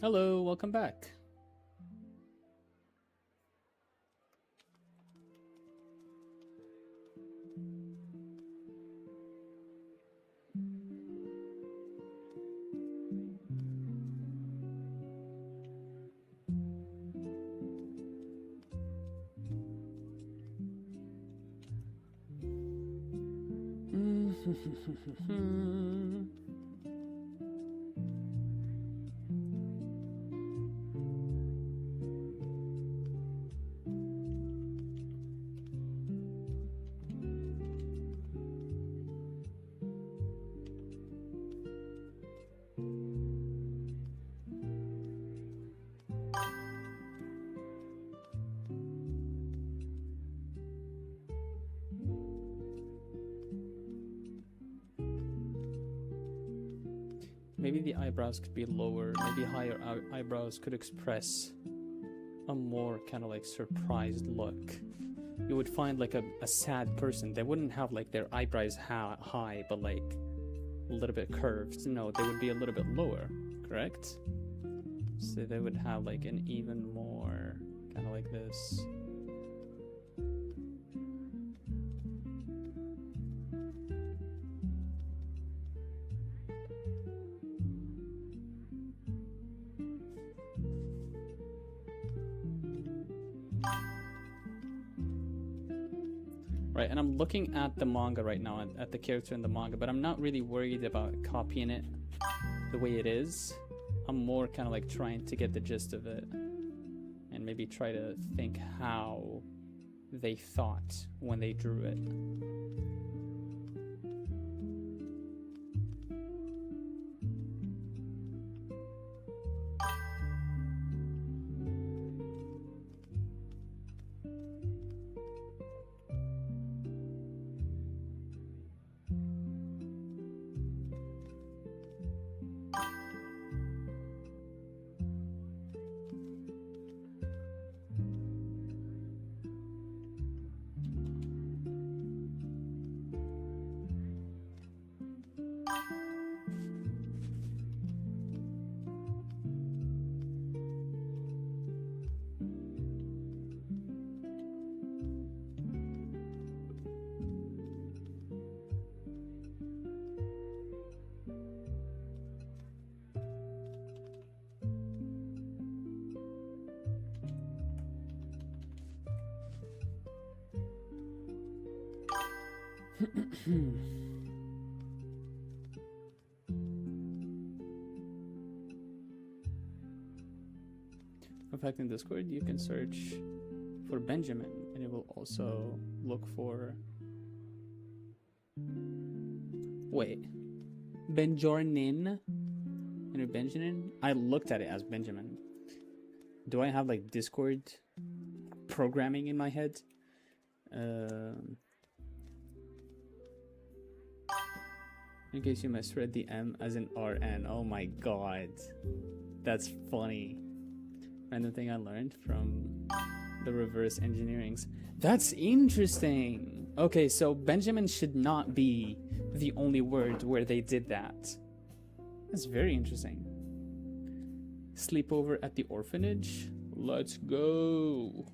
Speaker 1: Hello, welcome back. Maybe the eyebrows could be lower. Maybe higher eyebrows could express a more kind of like surprised look. You would find like a sad person. They wouldn't have like their eyebrows high, but like a little bit curved. No, they would be a little bit lower, correct? So they would have like an even more kind of like this. Right, and I'm looking at the manga right now, at the character in the manga, but I'm not really worried about copying it the way it is. I'm more kind of like trying to get the gist of it and maybe try to think how they thought when they drew it. In fact, in Discord, you can search for Benjamin, and it will also look for. Wait, Benjornin? You know Benjamin? I looked at it as Benjamin. Do I have like Discord programming in my head? In case you misread the M as an RN. Oh my god. That's funny. Random thing I learned from the reverse engineerings. That's interesting. Okay, so Benjamin should not be the only word where they did that. That's very interesting. Sleepover at the orphanage. Let's go.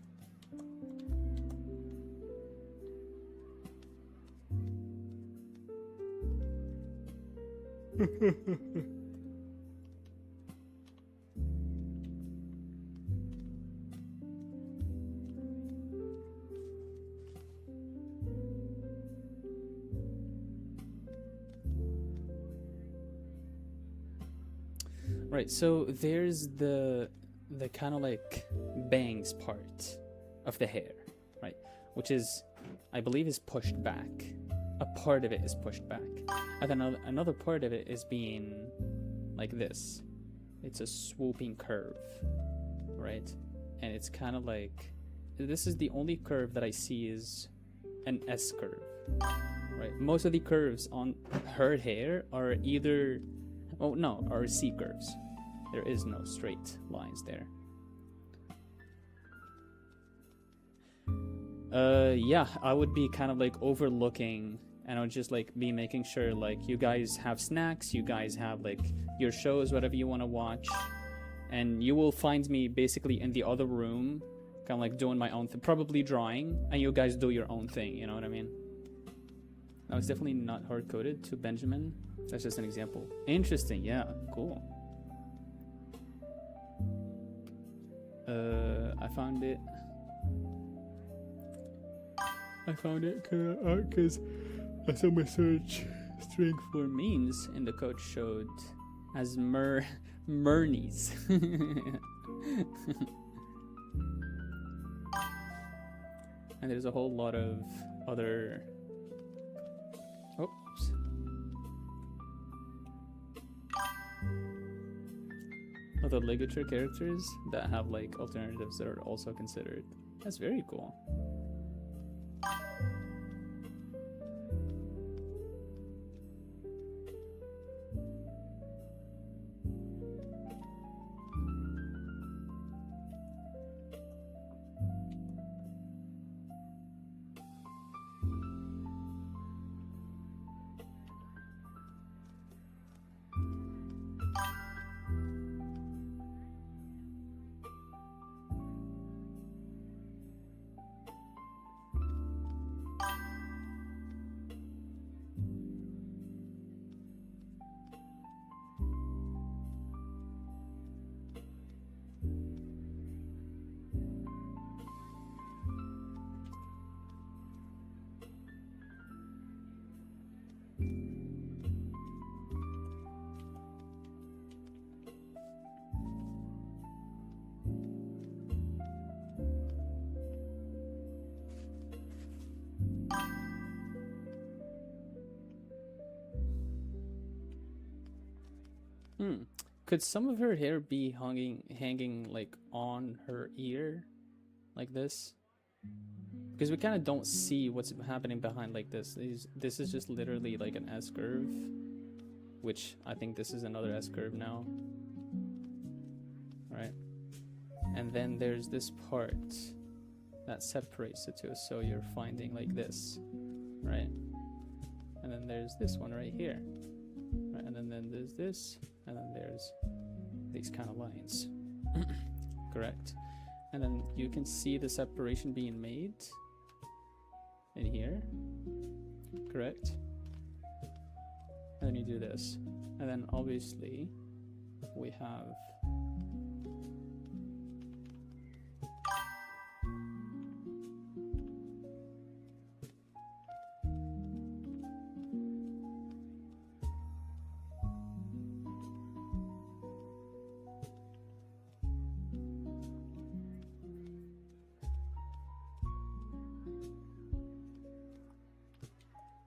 Speaker 1: Right, so there's the kind of like bangs part of the hair, right? Which is, I believe, is pushed back. A part of it is pushed back. And then another part of it is being like this. It's a swooping curve, right? And it's kind of like, this is the only curve that I see is an S curve, right? Most of the curves on her hair are either, oh no, are C curves. There is no straight lines there. Yeah, I would be kind of like overlooking, and I would just like be making sure like you guys have snacks, you guys have like your shows, whatever you want to watch, and you will find me basically in the other room, kind of like doing my own thing, probably drawing, and you guys do your own thing, you know what I mean? No, it's definitely not hard-coded to Benjamin. That's just an example. Interesting, yeah, cool. I found it. Because I saw my search string for memes, and the code showed as Mernies. And there's a whole lot of other. Oops. Other ligature characters that have like alternatives that are also considered. That's very cool. Could some of her hair be hanging like on her ear, like this? Because we kind of don't see what's happening behind like this. This is just literally like an S curve, which I think this is another S curve now, right? And then there's this part that separates the two, so you're finding like this, right? And then there's this one right here, right? And then there's this, and then there's these kind of lines. Correct? And then you can see the separation being made in here. Correct? And then you do this. And then obviously we have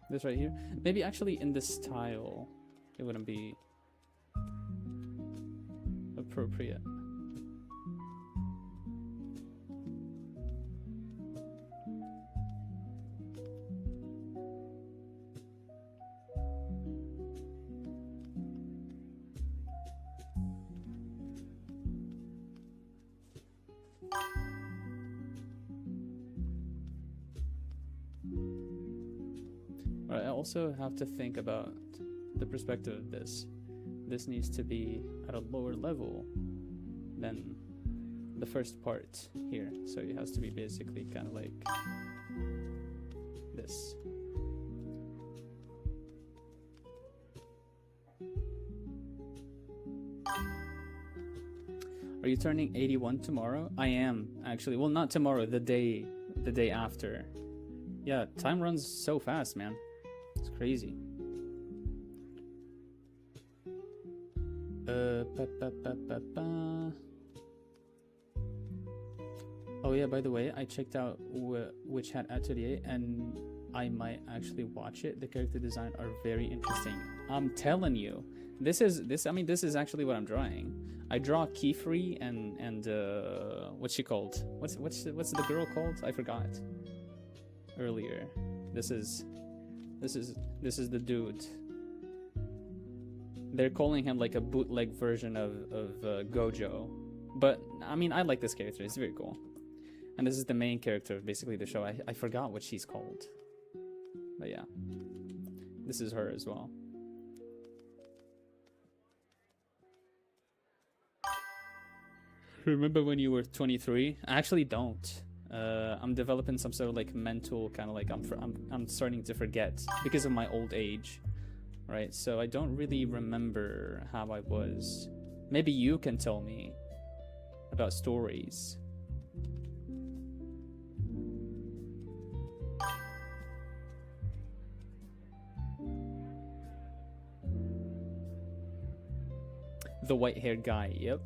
Speaker 1: this right here. Maybe actually in this style it wouldn't be appropriate. Right, I also have to think about the perspective of this. This needs to be at a lower level than the first part here. So it has to be basically kind of like this. Are you turning 81 tomorrow? I am, actually. Well, not tomorrow, the day after. Yeah, time runs so fast, man. It's crazy. Oh yeah, by the way, I checked out Witch Hat Atelier and I might actually watch it. The character design are very interesting. I'm telling you. This is actually what I'm drawing. I draw Keyfree and what's she called? What's the girl called? I forgot. Earlier. This is the dude. They're calling him like a bootleg version of Gojo. But I mean, I like this character. It's very cool. And this is the main character of basically the show. I forgot what she's called. But yeah. This is her as well. Remember when you were 23? I actually don't. I'm developing some sort of like mental kind of like I'm starting to forget because of my old age, right? So I don't really remember how I was. Maybe you can tell me about stories. The white-haired guy. Yep.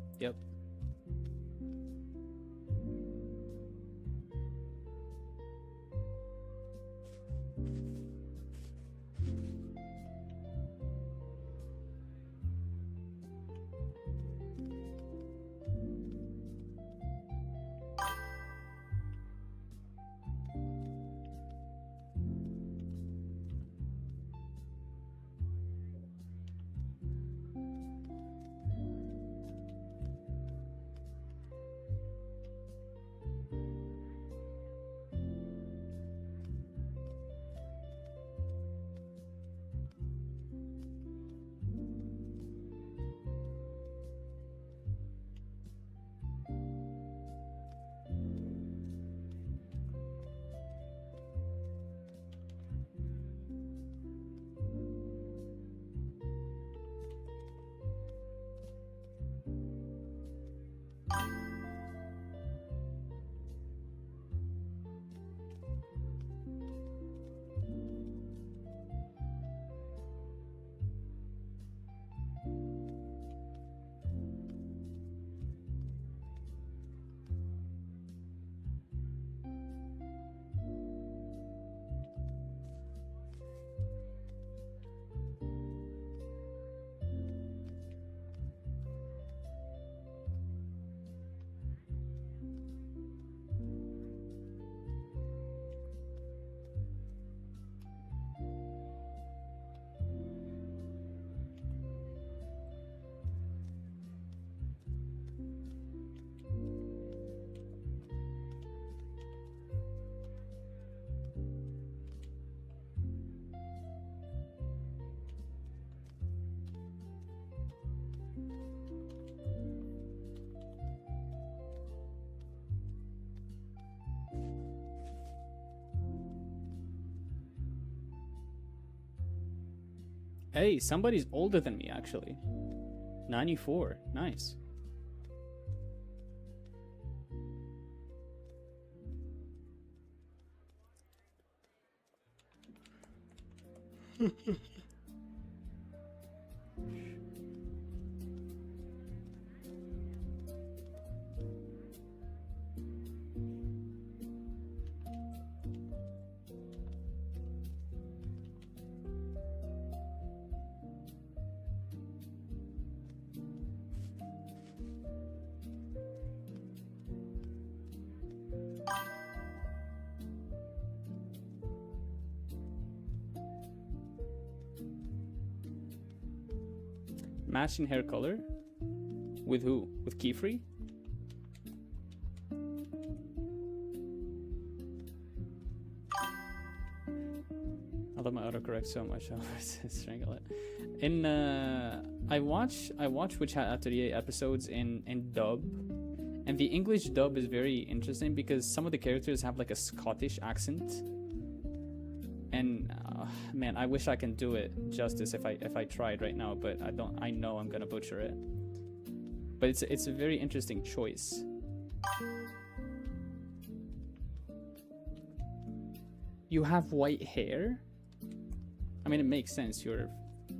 Speaker 1: Hey, somebody's older than me, actually. 94. Nice. Matching hair color? With who? With Keyfree? I love my autocorrect so much. I strangle it. In I watch Witch Hat Atelier episodes in dub, and the English dub is very interesting because some of the characters have like a Scottish accent, and man, I wish I can do it justice if I tried right now, but I don't. I know I'm gonna butcher it, but it's a very interesting choice. You have white hair? I mean, it makes sense. You're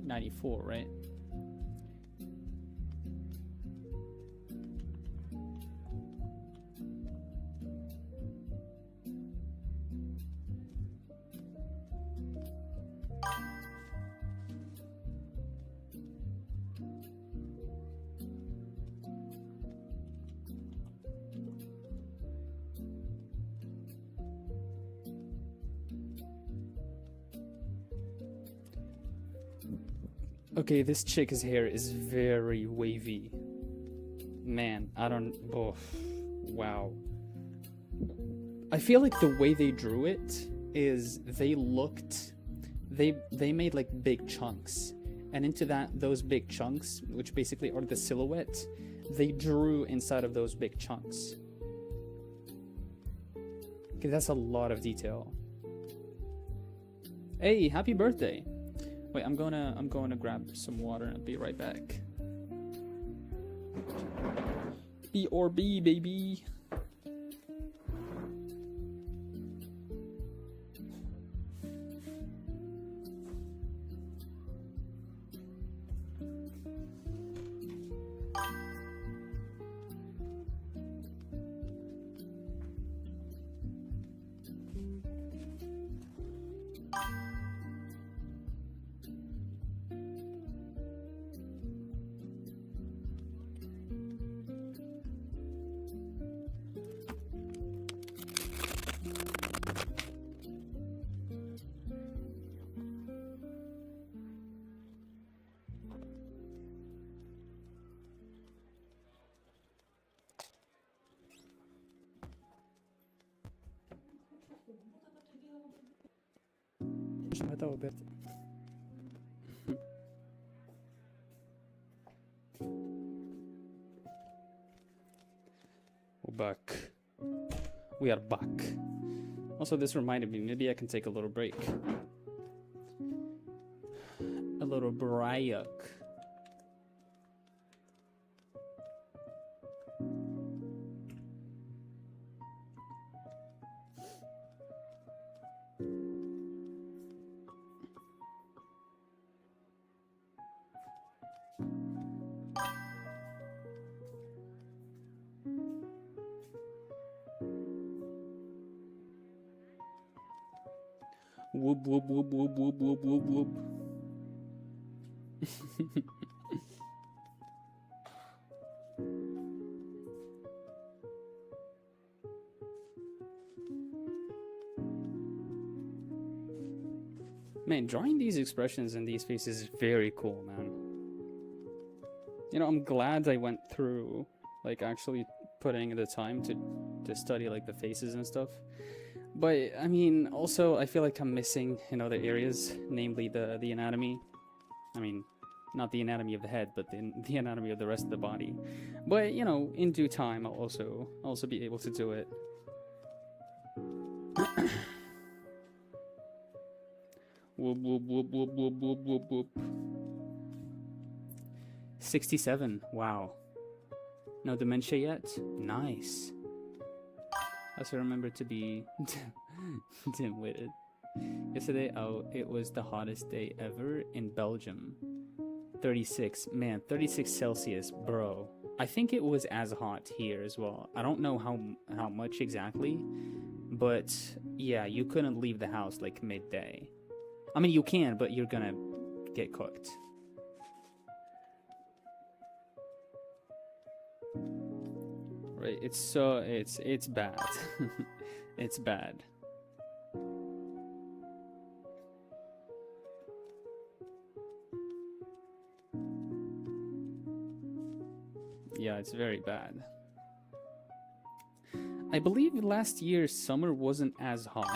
Speaker 1: 94, right? Okay, this chick's hair is very wavy. Man, I don't... Oh, wow. I feel like the way they drew it is they looked... They made like big chunks. And into those big chunks, which basically are the silhouette, they drew inside of those big chunks. Okay, that's a lot of detail. Hey, happy birthday! Wait, I'm going to grab some water and I'll be right back. BRB, baby. We're back. We are back. Also, this reminded me, maybe I can take a little break. A little break. Whoop, whoop, whoop, whoop, whoop, whoop, whoop, whoop. Man, drawing these expressions and these faces is very cool, man. You know, I'm glad I went through, like, actually putting the time to study, like, the faces and stuff. But, I mean, also, I feel like I'm missing in other areas, namely the anatomy. I mean, not the anatomy of the head, but the anatomy of the rest of the body. But, you know, in due time, I'll also be able to do it. Whoop, whoop, whoop, whoop, whoop, whoop, whoop, whoop. 67, wow. No dementia yet? Nice. I also remember to be dim-witted. Yesterday, it was the hottest day ever in Belgium. 36, man, 36 Celsius, bro. I think it was as hot here as well. I don't know how much exactly, but yeah, you couldn't leave the house like midday. I mean, you can, but you're gonna get cooked. Right, it's bad. It's bad. Yeah, it's very bad. I believe last year's summer wasn't as hot.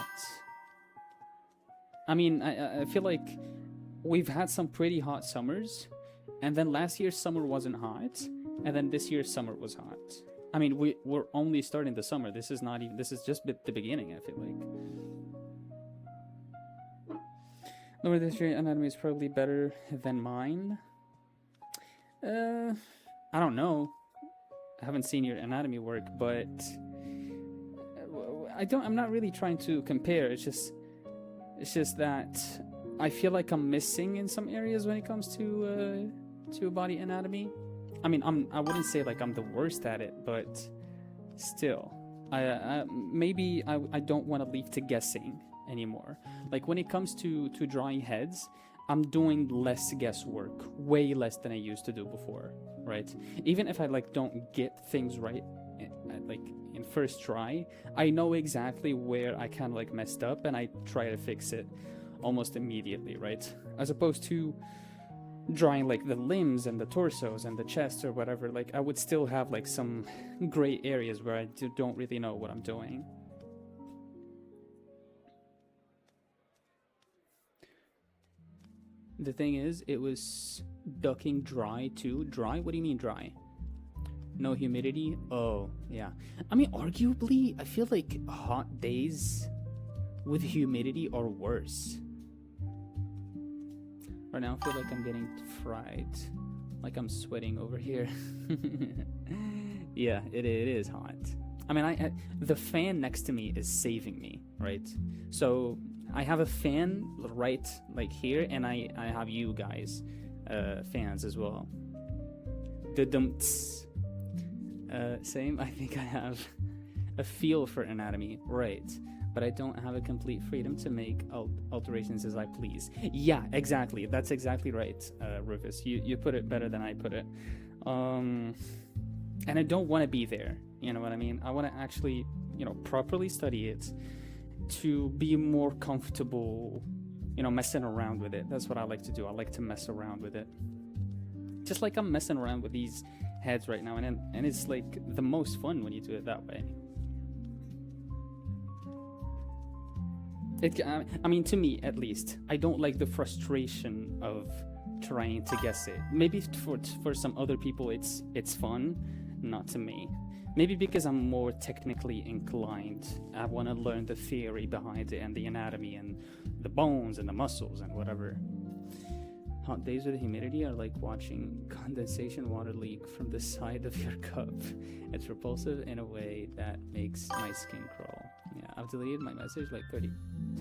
Speaker 1: I mean, I feel like we've had some pretty hot summers, And then last year's summer wasn't hot, and then this year's summer was hot. I mean, we're only starting the summer. This is not even. This is just the beginning. I feel like. Lower this year anatomy is probably better than mine. I don't know. I haven't seen your anatomy work, but I'm not really trying to compare. It's just that I feel like I'm missing in some areas when it comes to body anatomy. I mean, I wouldn't say like I'm the worst at it, but still, maybe I don't want to leave to guessing anymore. Like when it comes to drawing heads, I'm doing less guesswork, way less than I used to do before, right? Even if I like don't get things right, like in first try, I know exactly where I kind of like messed up, and I try to fix it almost immediately, right? As opposed to drawing like the limbs and the torsos and the chest or whatever, like I would still have like some gray areas where I don't really know what I'm doing. The thing is, it was ducking dry too. Dry? What do you mean dry? No humidity? Oh, yeah. I mean, arguably, I feel like hot days with humidity are worse. Right now, I feel like I'm getting fried. Like I'm sweating over here. Yeah, it is hot. I mean, the fan next to me is saving me, right? So I have a fan right like here, and I have you guys fans as well. Same. I think I have a feel for anatomy, right? But I don't have a complete freedom to make alterations as I please. Yeah, exactly. That's exactly right, Rufus. You put it better than I put it. And I don't want to be there. You know what I mean? I want to actually, properly study it to be more comfortable, messing around with it. That's what I like to do. I like to mess around with it. Just like I'm messing around with these heads right now, and it's like the most fun when you do it that way. I mean, to me at least, I don't like the frustration of trying to guess it. Maybe for some other people it's fun, not to me. Maybe because I'm more technically inclined. I want to learn the theory behind it and the anatomy and the bones and the muscles and whatever. Hot days with humidity are like watching condensation water leak from the side of your cup. It's repulsive in a way that makes my skin crawl. Yeah, I've deleted my message like 30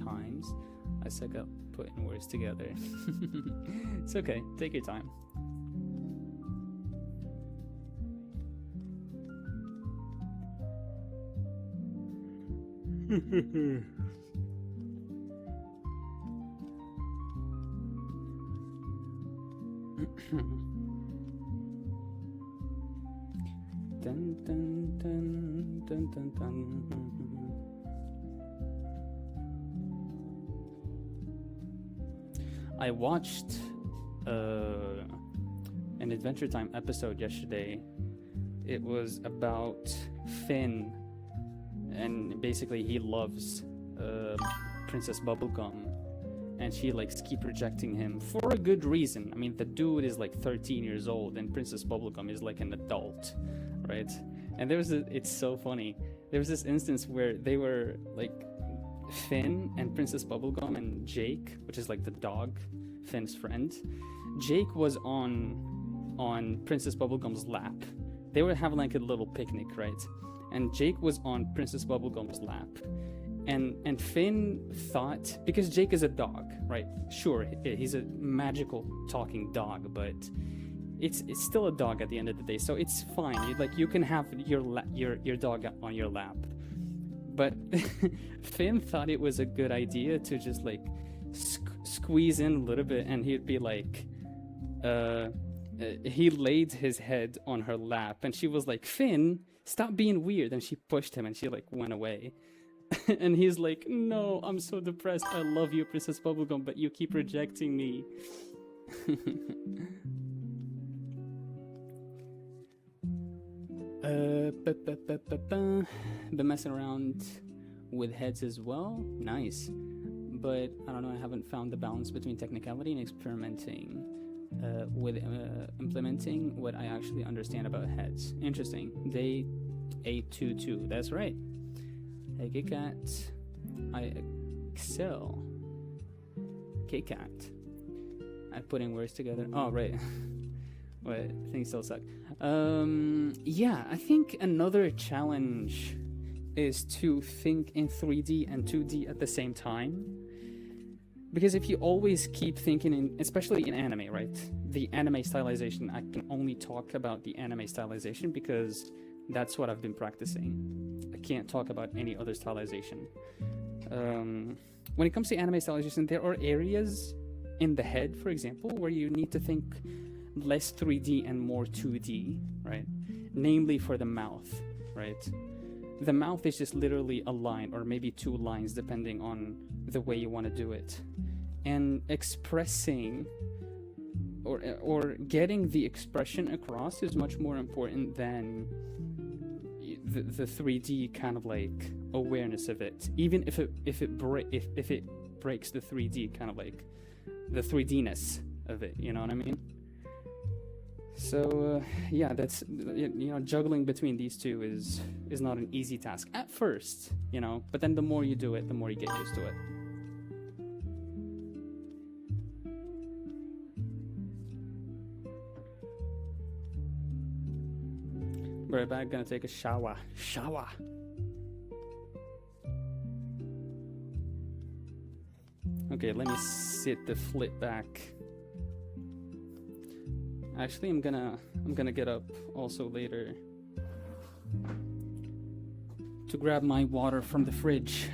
Speaker 1: times. I suck up putting words together. It's okay, take your time. Dun, dun, dun, dun, dun, dun. I watched an Adventure Time episode yesterday. It was about Finn, and basically he loves Princess Bubblegum, and she likes keep rejecting him for a good reason. I mean, the dude is like 13 years old, and Princess Bubblegum is like an adult, right? And it's so funny. There was this instance where they were like Finn and Princess Bubblegum and Jake, which is like the dog, Finn's friend. Jake was on Princess Bubblegum's lap. They were having like a little picnic, right? And Jake was on Princess Bubblegum's lap. And Finn thought, because Jake is a dog, right? Sure, he's a magical talking dog, but it's still a dog at the end of the day, so it's fine. You can have your dog on your lap. But Finn thought it was a good idea to just like squeeze in a little bit, and he'd be like, he laid his head on her lap, and she was like, Finn, stop being weird. And she pushed him, and she like went away. And he's like, no, I'm so depressed. I love you, Princess Bubblegum, but you keep rejecting me. Been messing around with heads as well. Nice. But I don't know, I haven't found the balance between technicality and experimenting. with implementing what I actually understand about heads. Interesting. Day 822. That's right. Hey, KitKat. I excel. KitKat. At putting words together. Oh, right. Wait, things still suck. Yeah, I think another challenge is to think in 3D and 2D at the same time. Because if you always keep thinking in, especially in anime, right? The anime stylization, I can only talk about the anime stylization because that's what I've been practicing. I can't talk about any other stylization. When it comes to anime stylization, there are areas in the head, for example, where you need to think less 3D and more 2D, right? Namely for the mouth, right? The mouth is just literally a line or maybe two lines depending on the way you want to do it. And expressing or getting the expression across is much more important than the 3D kind of like awareness of it. Even if it breaks the 3D kind of like the 3D-ness of it, you know what I mean? So yeah, that's, you know, juggling between these two is not an easy task at first, you know, but then the more you do it, the more you get used to it. Be right back, gonna take a shower. Okay, let me sit the flip back. Actually, I'm gonna get up also later to grab my water from the fridge.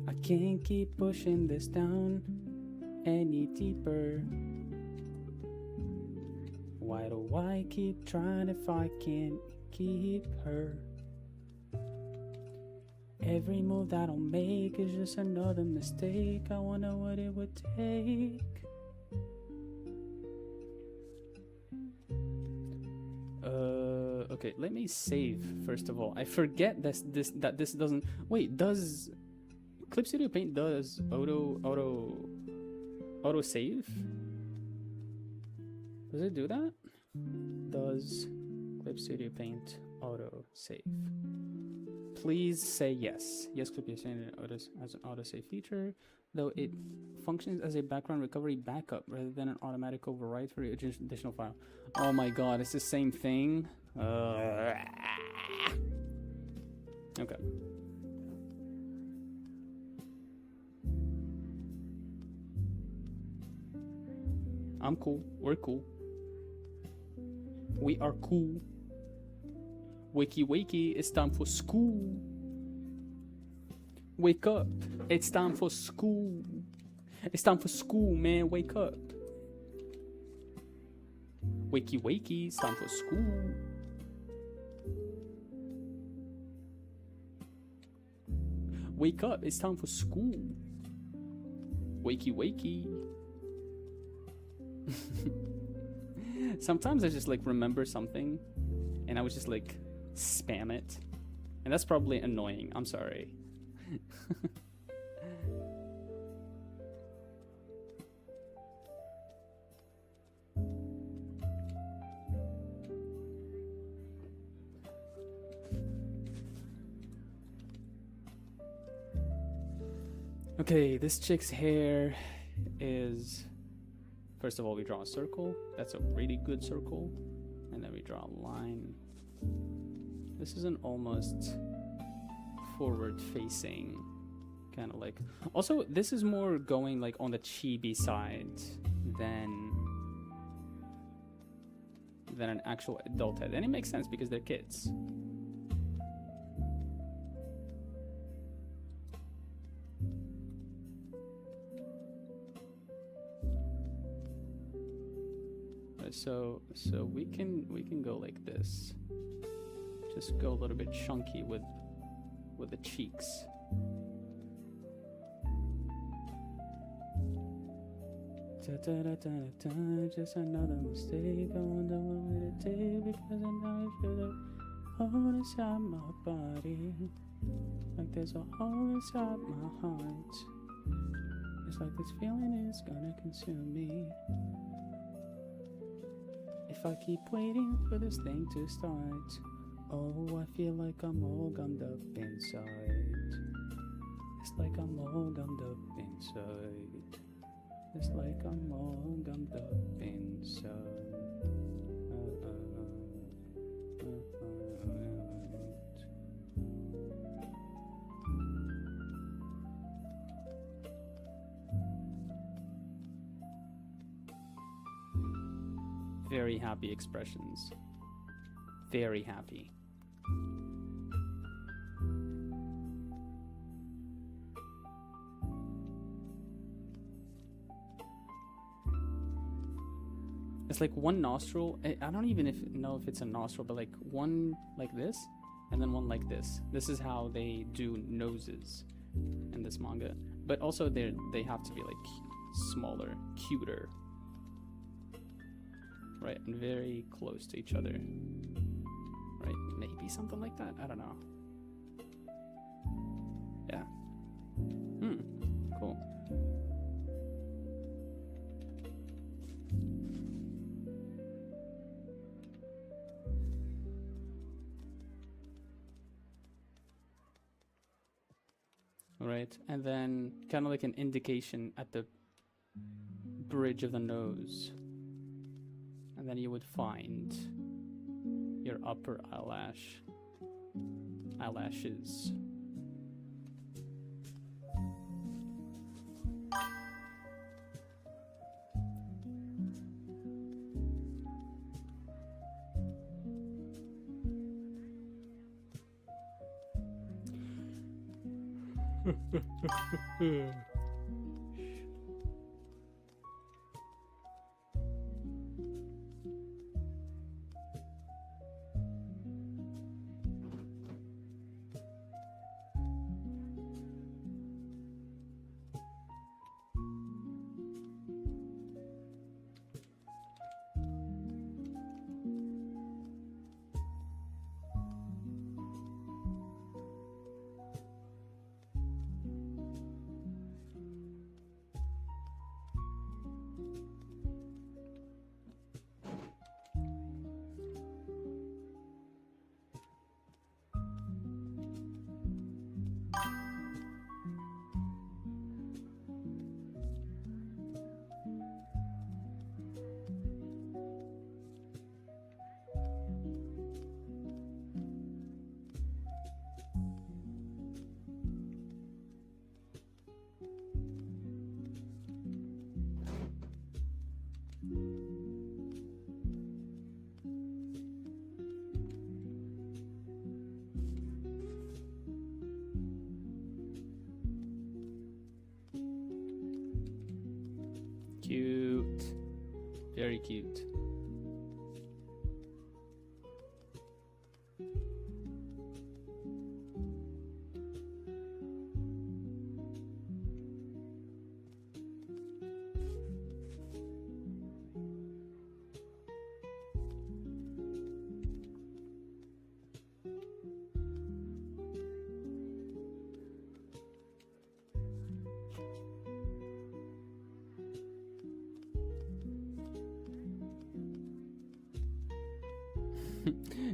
Speaker 1: I can't keep pushing this down any deeper. Why do I keep trying if I can't keep her? Every move that I'll make is just another mistake. I wonder what it would take. Okay, let me save first of all. I forget that this doesn't. Wait, does Clip Studio Paint does auto save? Does it do that? Does Clip Studio Paint auto save? Please say yes. Yes, Clip Studio Paint has an auto save feature, though it functions as a background recovery backup rather than an automatic override for your additional file. Oh my god, it's the same thing. Okay. I'm cool. We're cool. We are cool. Wakey wakey, it's time for school. Wake up, it's time for school. It's time for school, man, wake up. Wakey wakey, it's time for school. Wake up, it's time for school. Wakey wakey. Sometimes I just like remember something and I would just like spam it, and that's probably annoying. I'm sorry. Okay, this chick's hair is, first of all, we draw a circle. That's a really good circle. And then we draw a line. This is an almost forward facing kind of like. Also, this is more going like on the chibi side than an actual adult head. And it makes sense because they're kids. So we can go like this. Just go a little bit chunky with the cheeks. Just another mistake. I wonder what would it take because I know I should have hole inside my body, like there's a hole inside my heart. It's like this feeling is gonna consume me. If I keep waiting for this thing to start, oh, I feel like I'm all gummed up inside. It's like I'm all gummed up inside. It's like I'm all gummed up inside. Very happy expressions. Very happy. It's like one nostril. I don't even know if it's a nostril, but like one like this, and then one like this. This is how they do noses in this manga. But also they have to be like smaller, cuter. Right, and very close to each other. Right, maybe something like that. I don't know. Yeah. Cool. Right, and then kind of like an indication at the bridge of the nose. And then you would find your upper eyelashes. Cute. Very cute.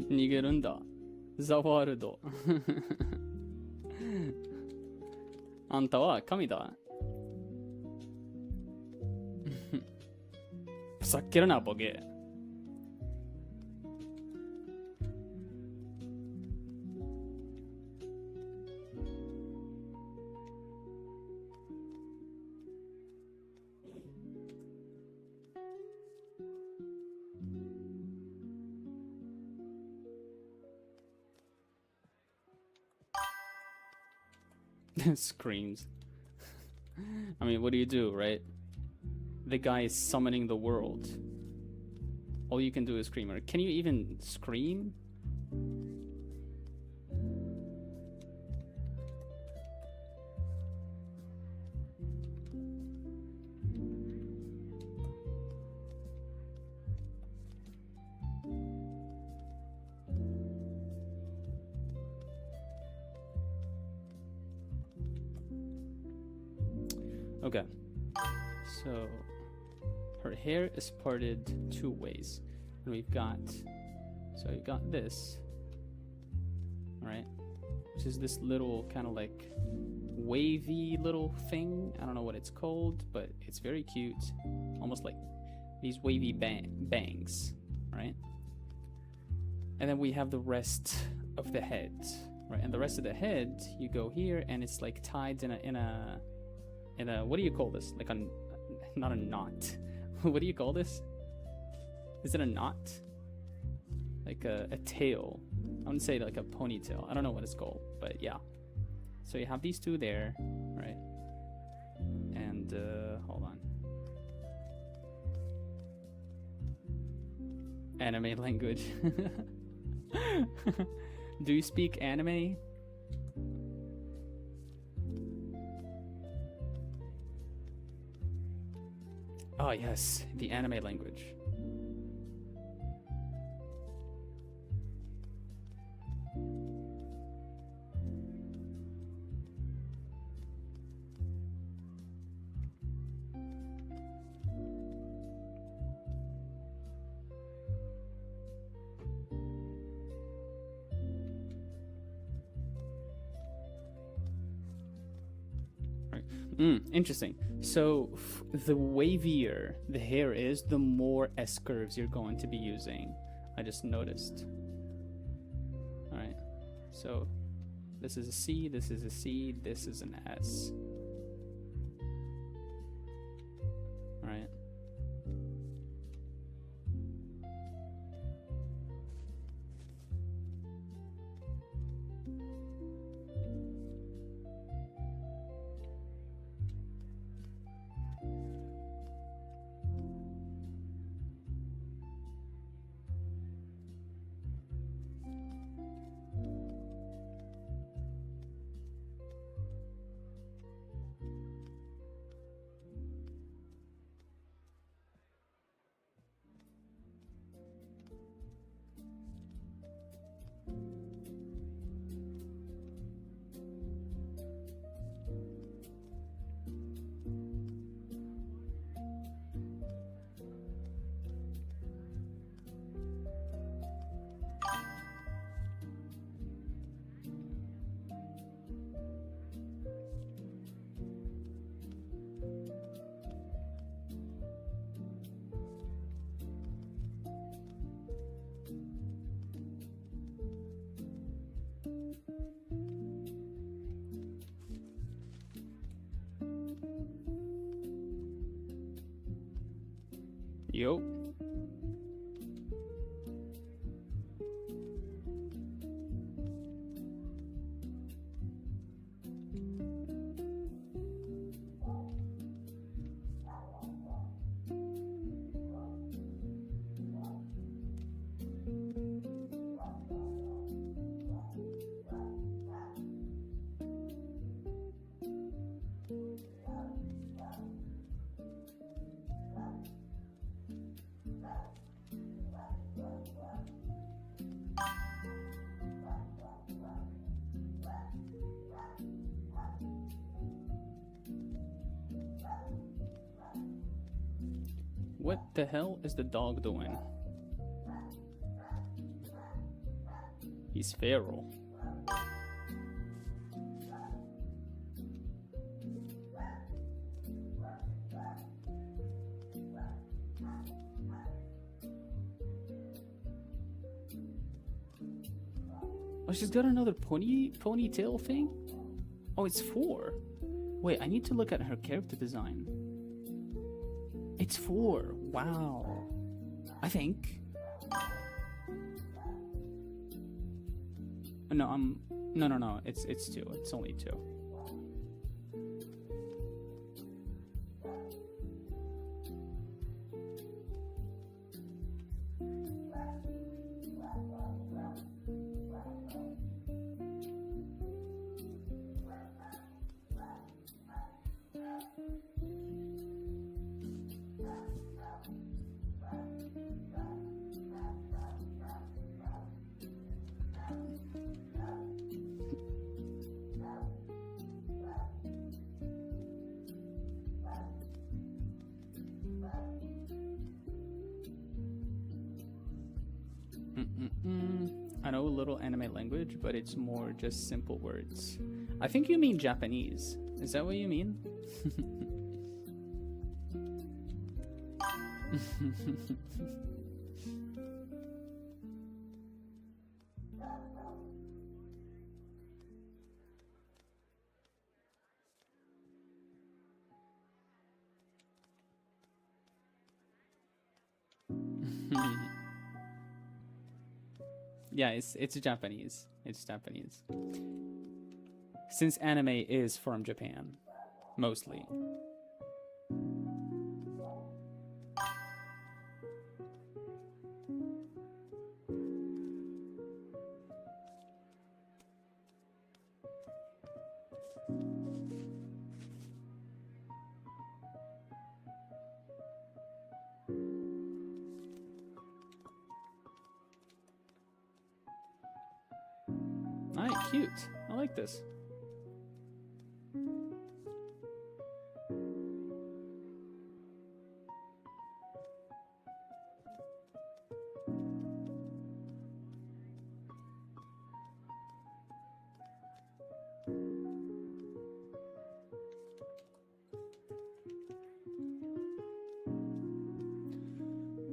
Speaker 1: 逃げるんだ。ザワールド。あんたは神だ。ふざけるな、ボケ。Screams. I mean, what do you do, right? The guy is summoning the world. All you can do is scream. Or can you even scream? Okay. So her hair is parted 2 ways. And we've got this, right? Which is this little kind of like wavy little thing. I don't know what it's called, but it's very cute. Almost like these wavy bangs, right? And then we have the rest of the head, right? And the rest of the head, you go here, and it's like tied in a what do you call this? Like not a knot. What do you call this? Is it a knot? Like a tail? I wouldn't say like a ponytail. I don't know what it's called, but yeah. So you have these 2 there, right? And hold on. Anime language. Do you speak anime? Oh yes, the anime language. Interesting. So the wavier the hair is, the more S curves you're going to be using. I just noticed. All right. So this is a C, this is a C, this is an S. All right. Yo. What the hell is the dog doing? He's feral. Oh, she's got another ponytail thing? Oh, it's 4. Wait, I need to look at her character design. It's 4. Wow. I think. No, no. It's 2. It's only 2. I know a little anime language, but it's more just simple words. I think you mean Japanese. Is that what you mean? Yeah, it's Japanese. It's Japanese. Since anime is from Japan, mostly. Alright, cute. I like this.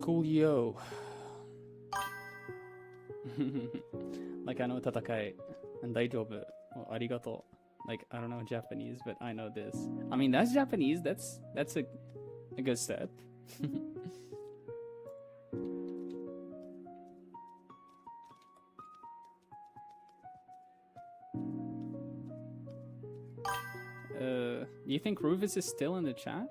Speaker 1: Coolio. Like I know tatakai and daijoubu. Well, arigato. Like I don't know Japanese, but I know this. I mean that's Japanese. That's a good step. Do you think Rufus is still in the chat?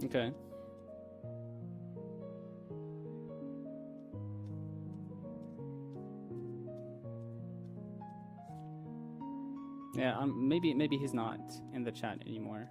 Speaker 1: Okay. Yeah, maybe he's not in the chat anymore.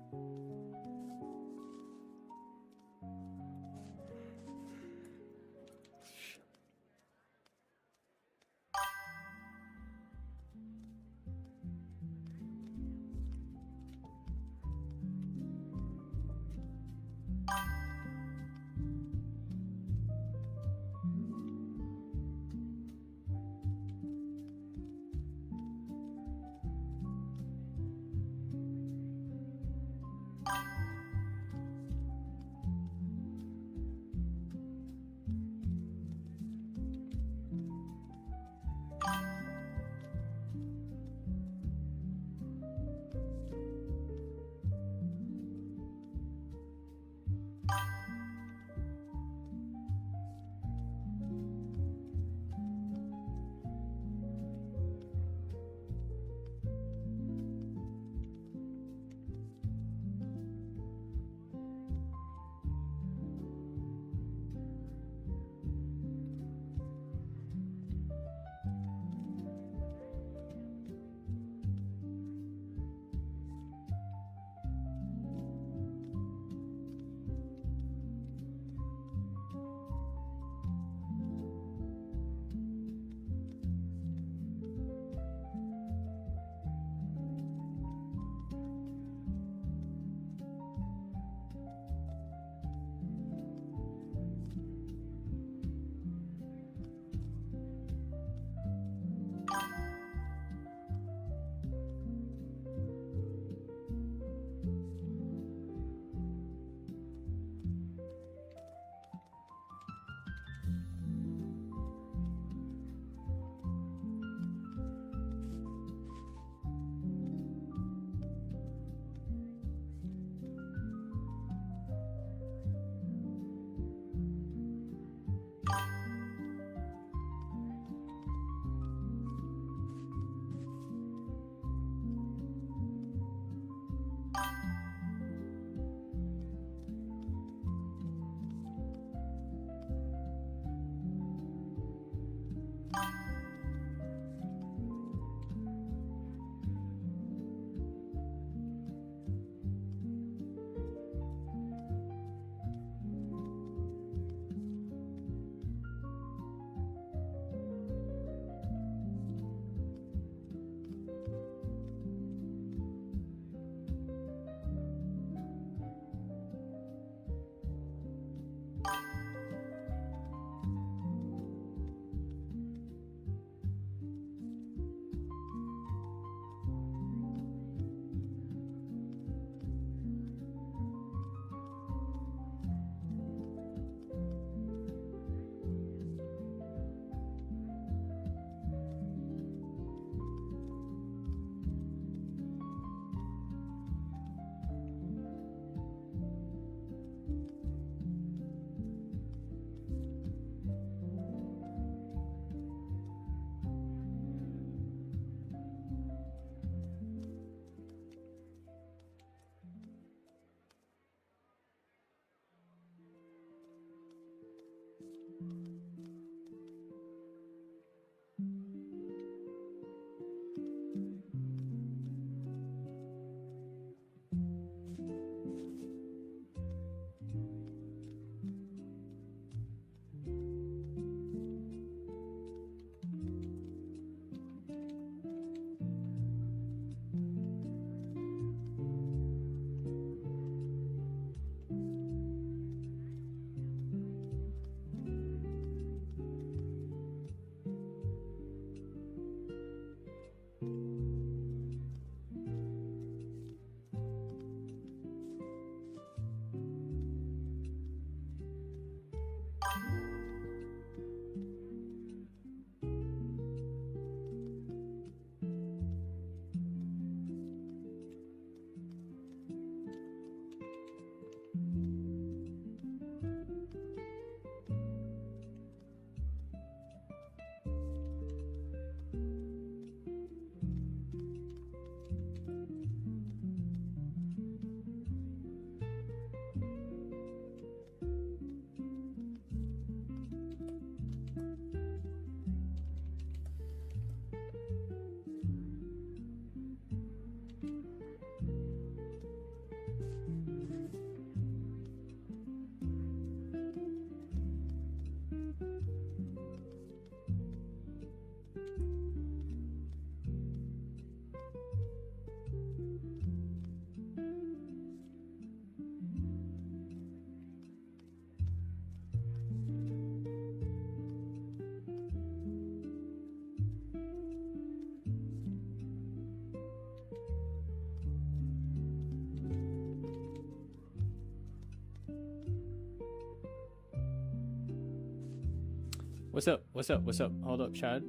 Speaker 1: What's up? What's up? What's up? Hold up, Chad.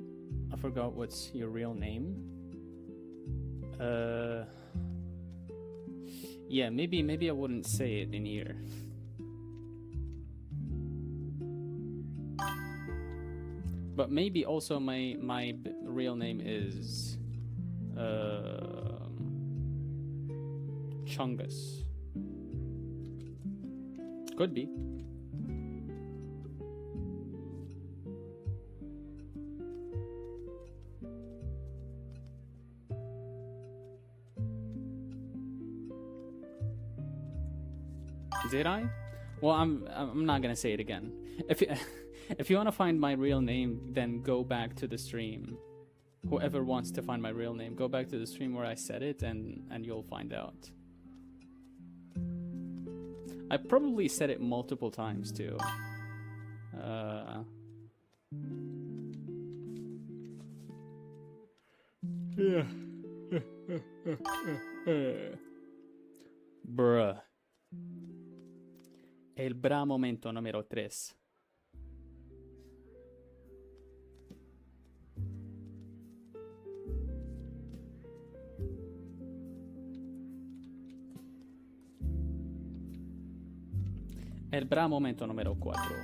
Speaker 1: I forgot what's your real name. Yeah, maybe I wouldn't say it in here. But maybe also my real name is Chungus. Could be. Did I? Well, I'm not gonna say it again. If you want to find my real name, then go back to the stream. Whoever wants to find my real name, go back to the stream where I said it, and you'll find out. I probably said it multiple times too. Yeah. Bruh. È il bra momento numero 3. È il bra momento numero 4.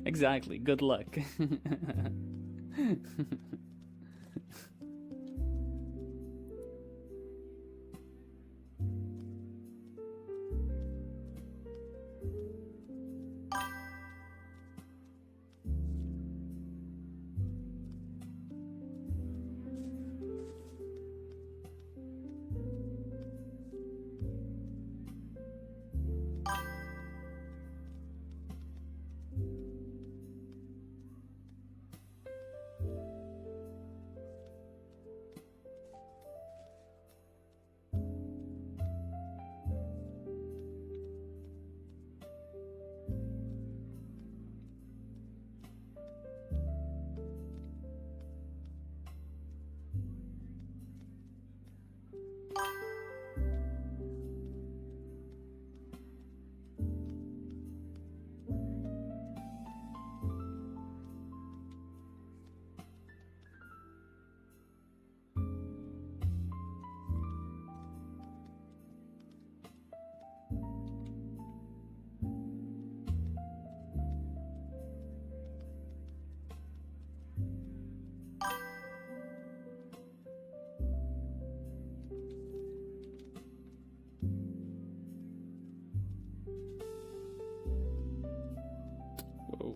Speaker 1: Exactly, good luck. Whoa.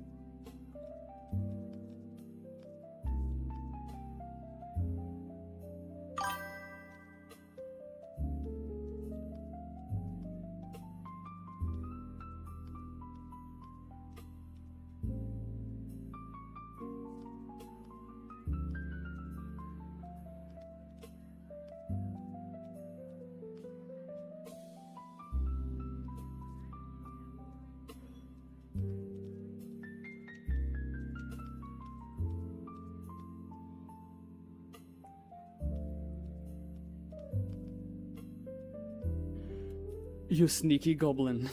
Speaker 1: You sneaky goblin.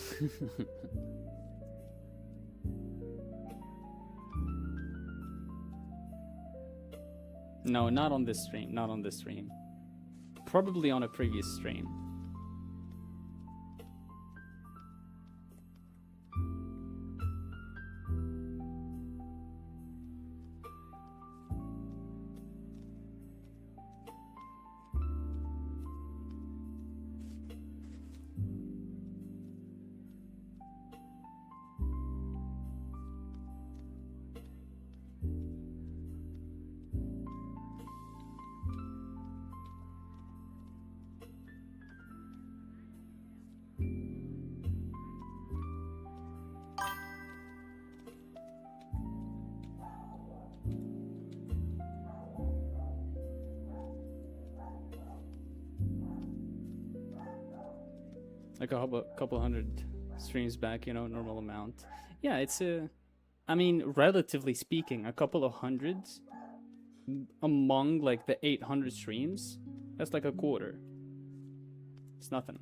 Speaker 1: No, not on this stream. Not on this stream. Probably on a previous stream. Like a couple hundred streams back, you know, normal amount. Yeah, it's I mean, relatively speaking, a couple of hundreds among like the 800 streams, that's like a quarter. It's nothing.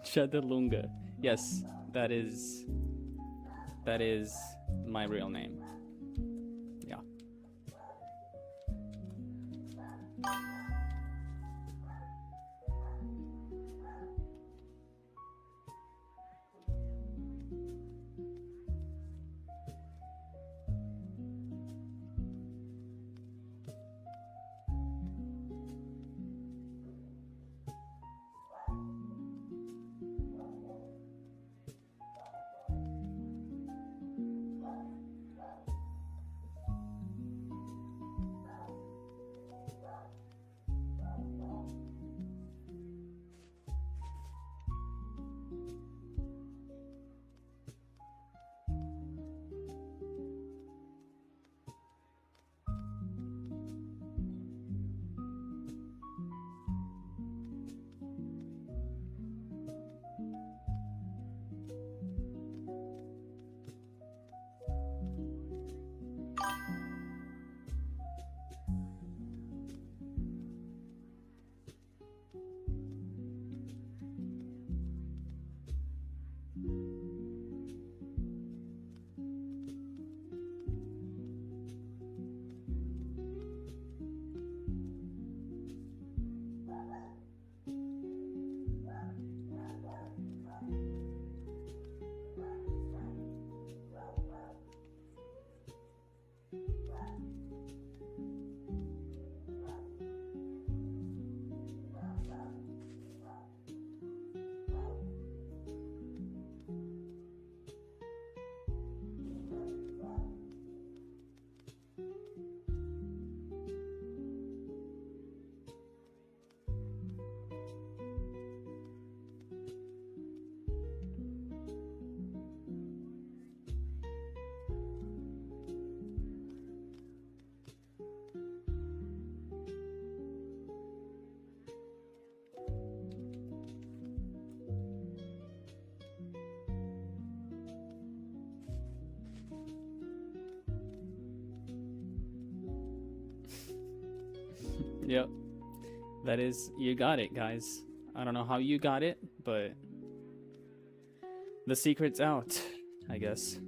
Speaker 1: Chadalunga. Yes, that is my real name. Yeah. Yep. That is, you got it, guys. I don't know how you got it, but the secret's out, I guess.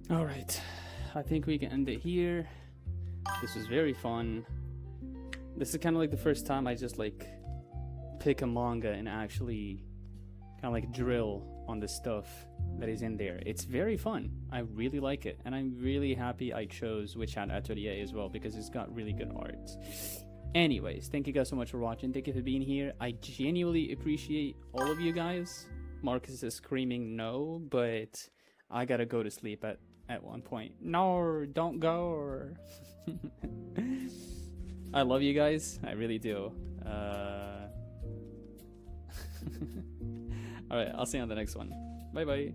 Speaker 1: All right, I think we can end it here. This was very fun. This is kind of like the first time I just like pick a manga and actually kind of like drill on the stuff that is in there. It's very fun. I really like it, and I'm really happy I chose Witch Hat Atelier as well because it's got really good art. Anyways, thank you guys so much for watching. Thank you for being here. I genuinely appreciate all of you guys. Marcus is screaming no, but I gotta go to sleep at one point. No, don't go. Or I love you guys. I really do. Alright, I'll see you on the next one. Bye bye.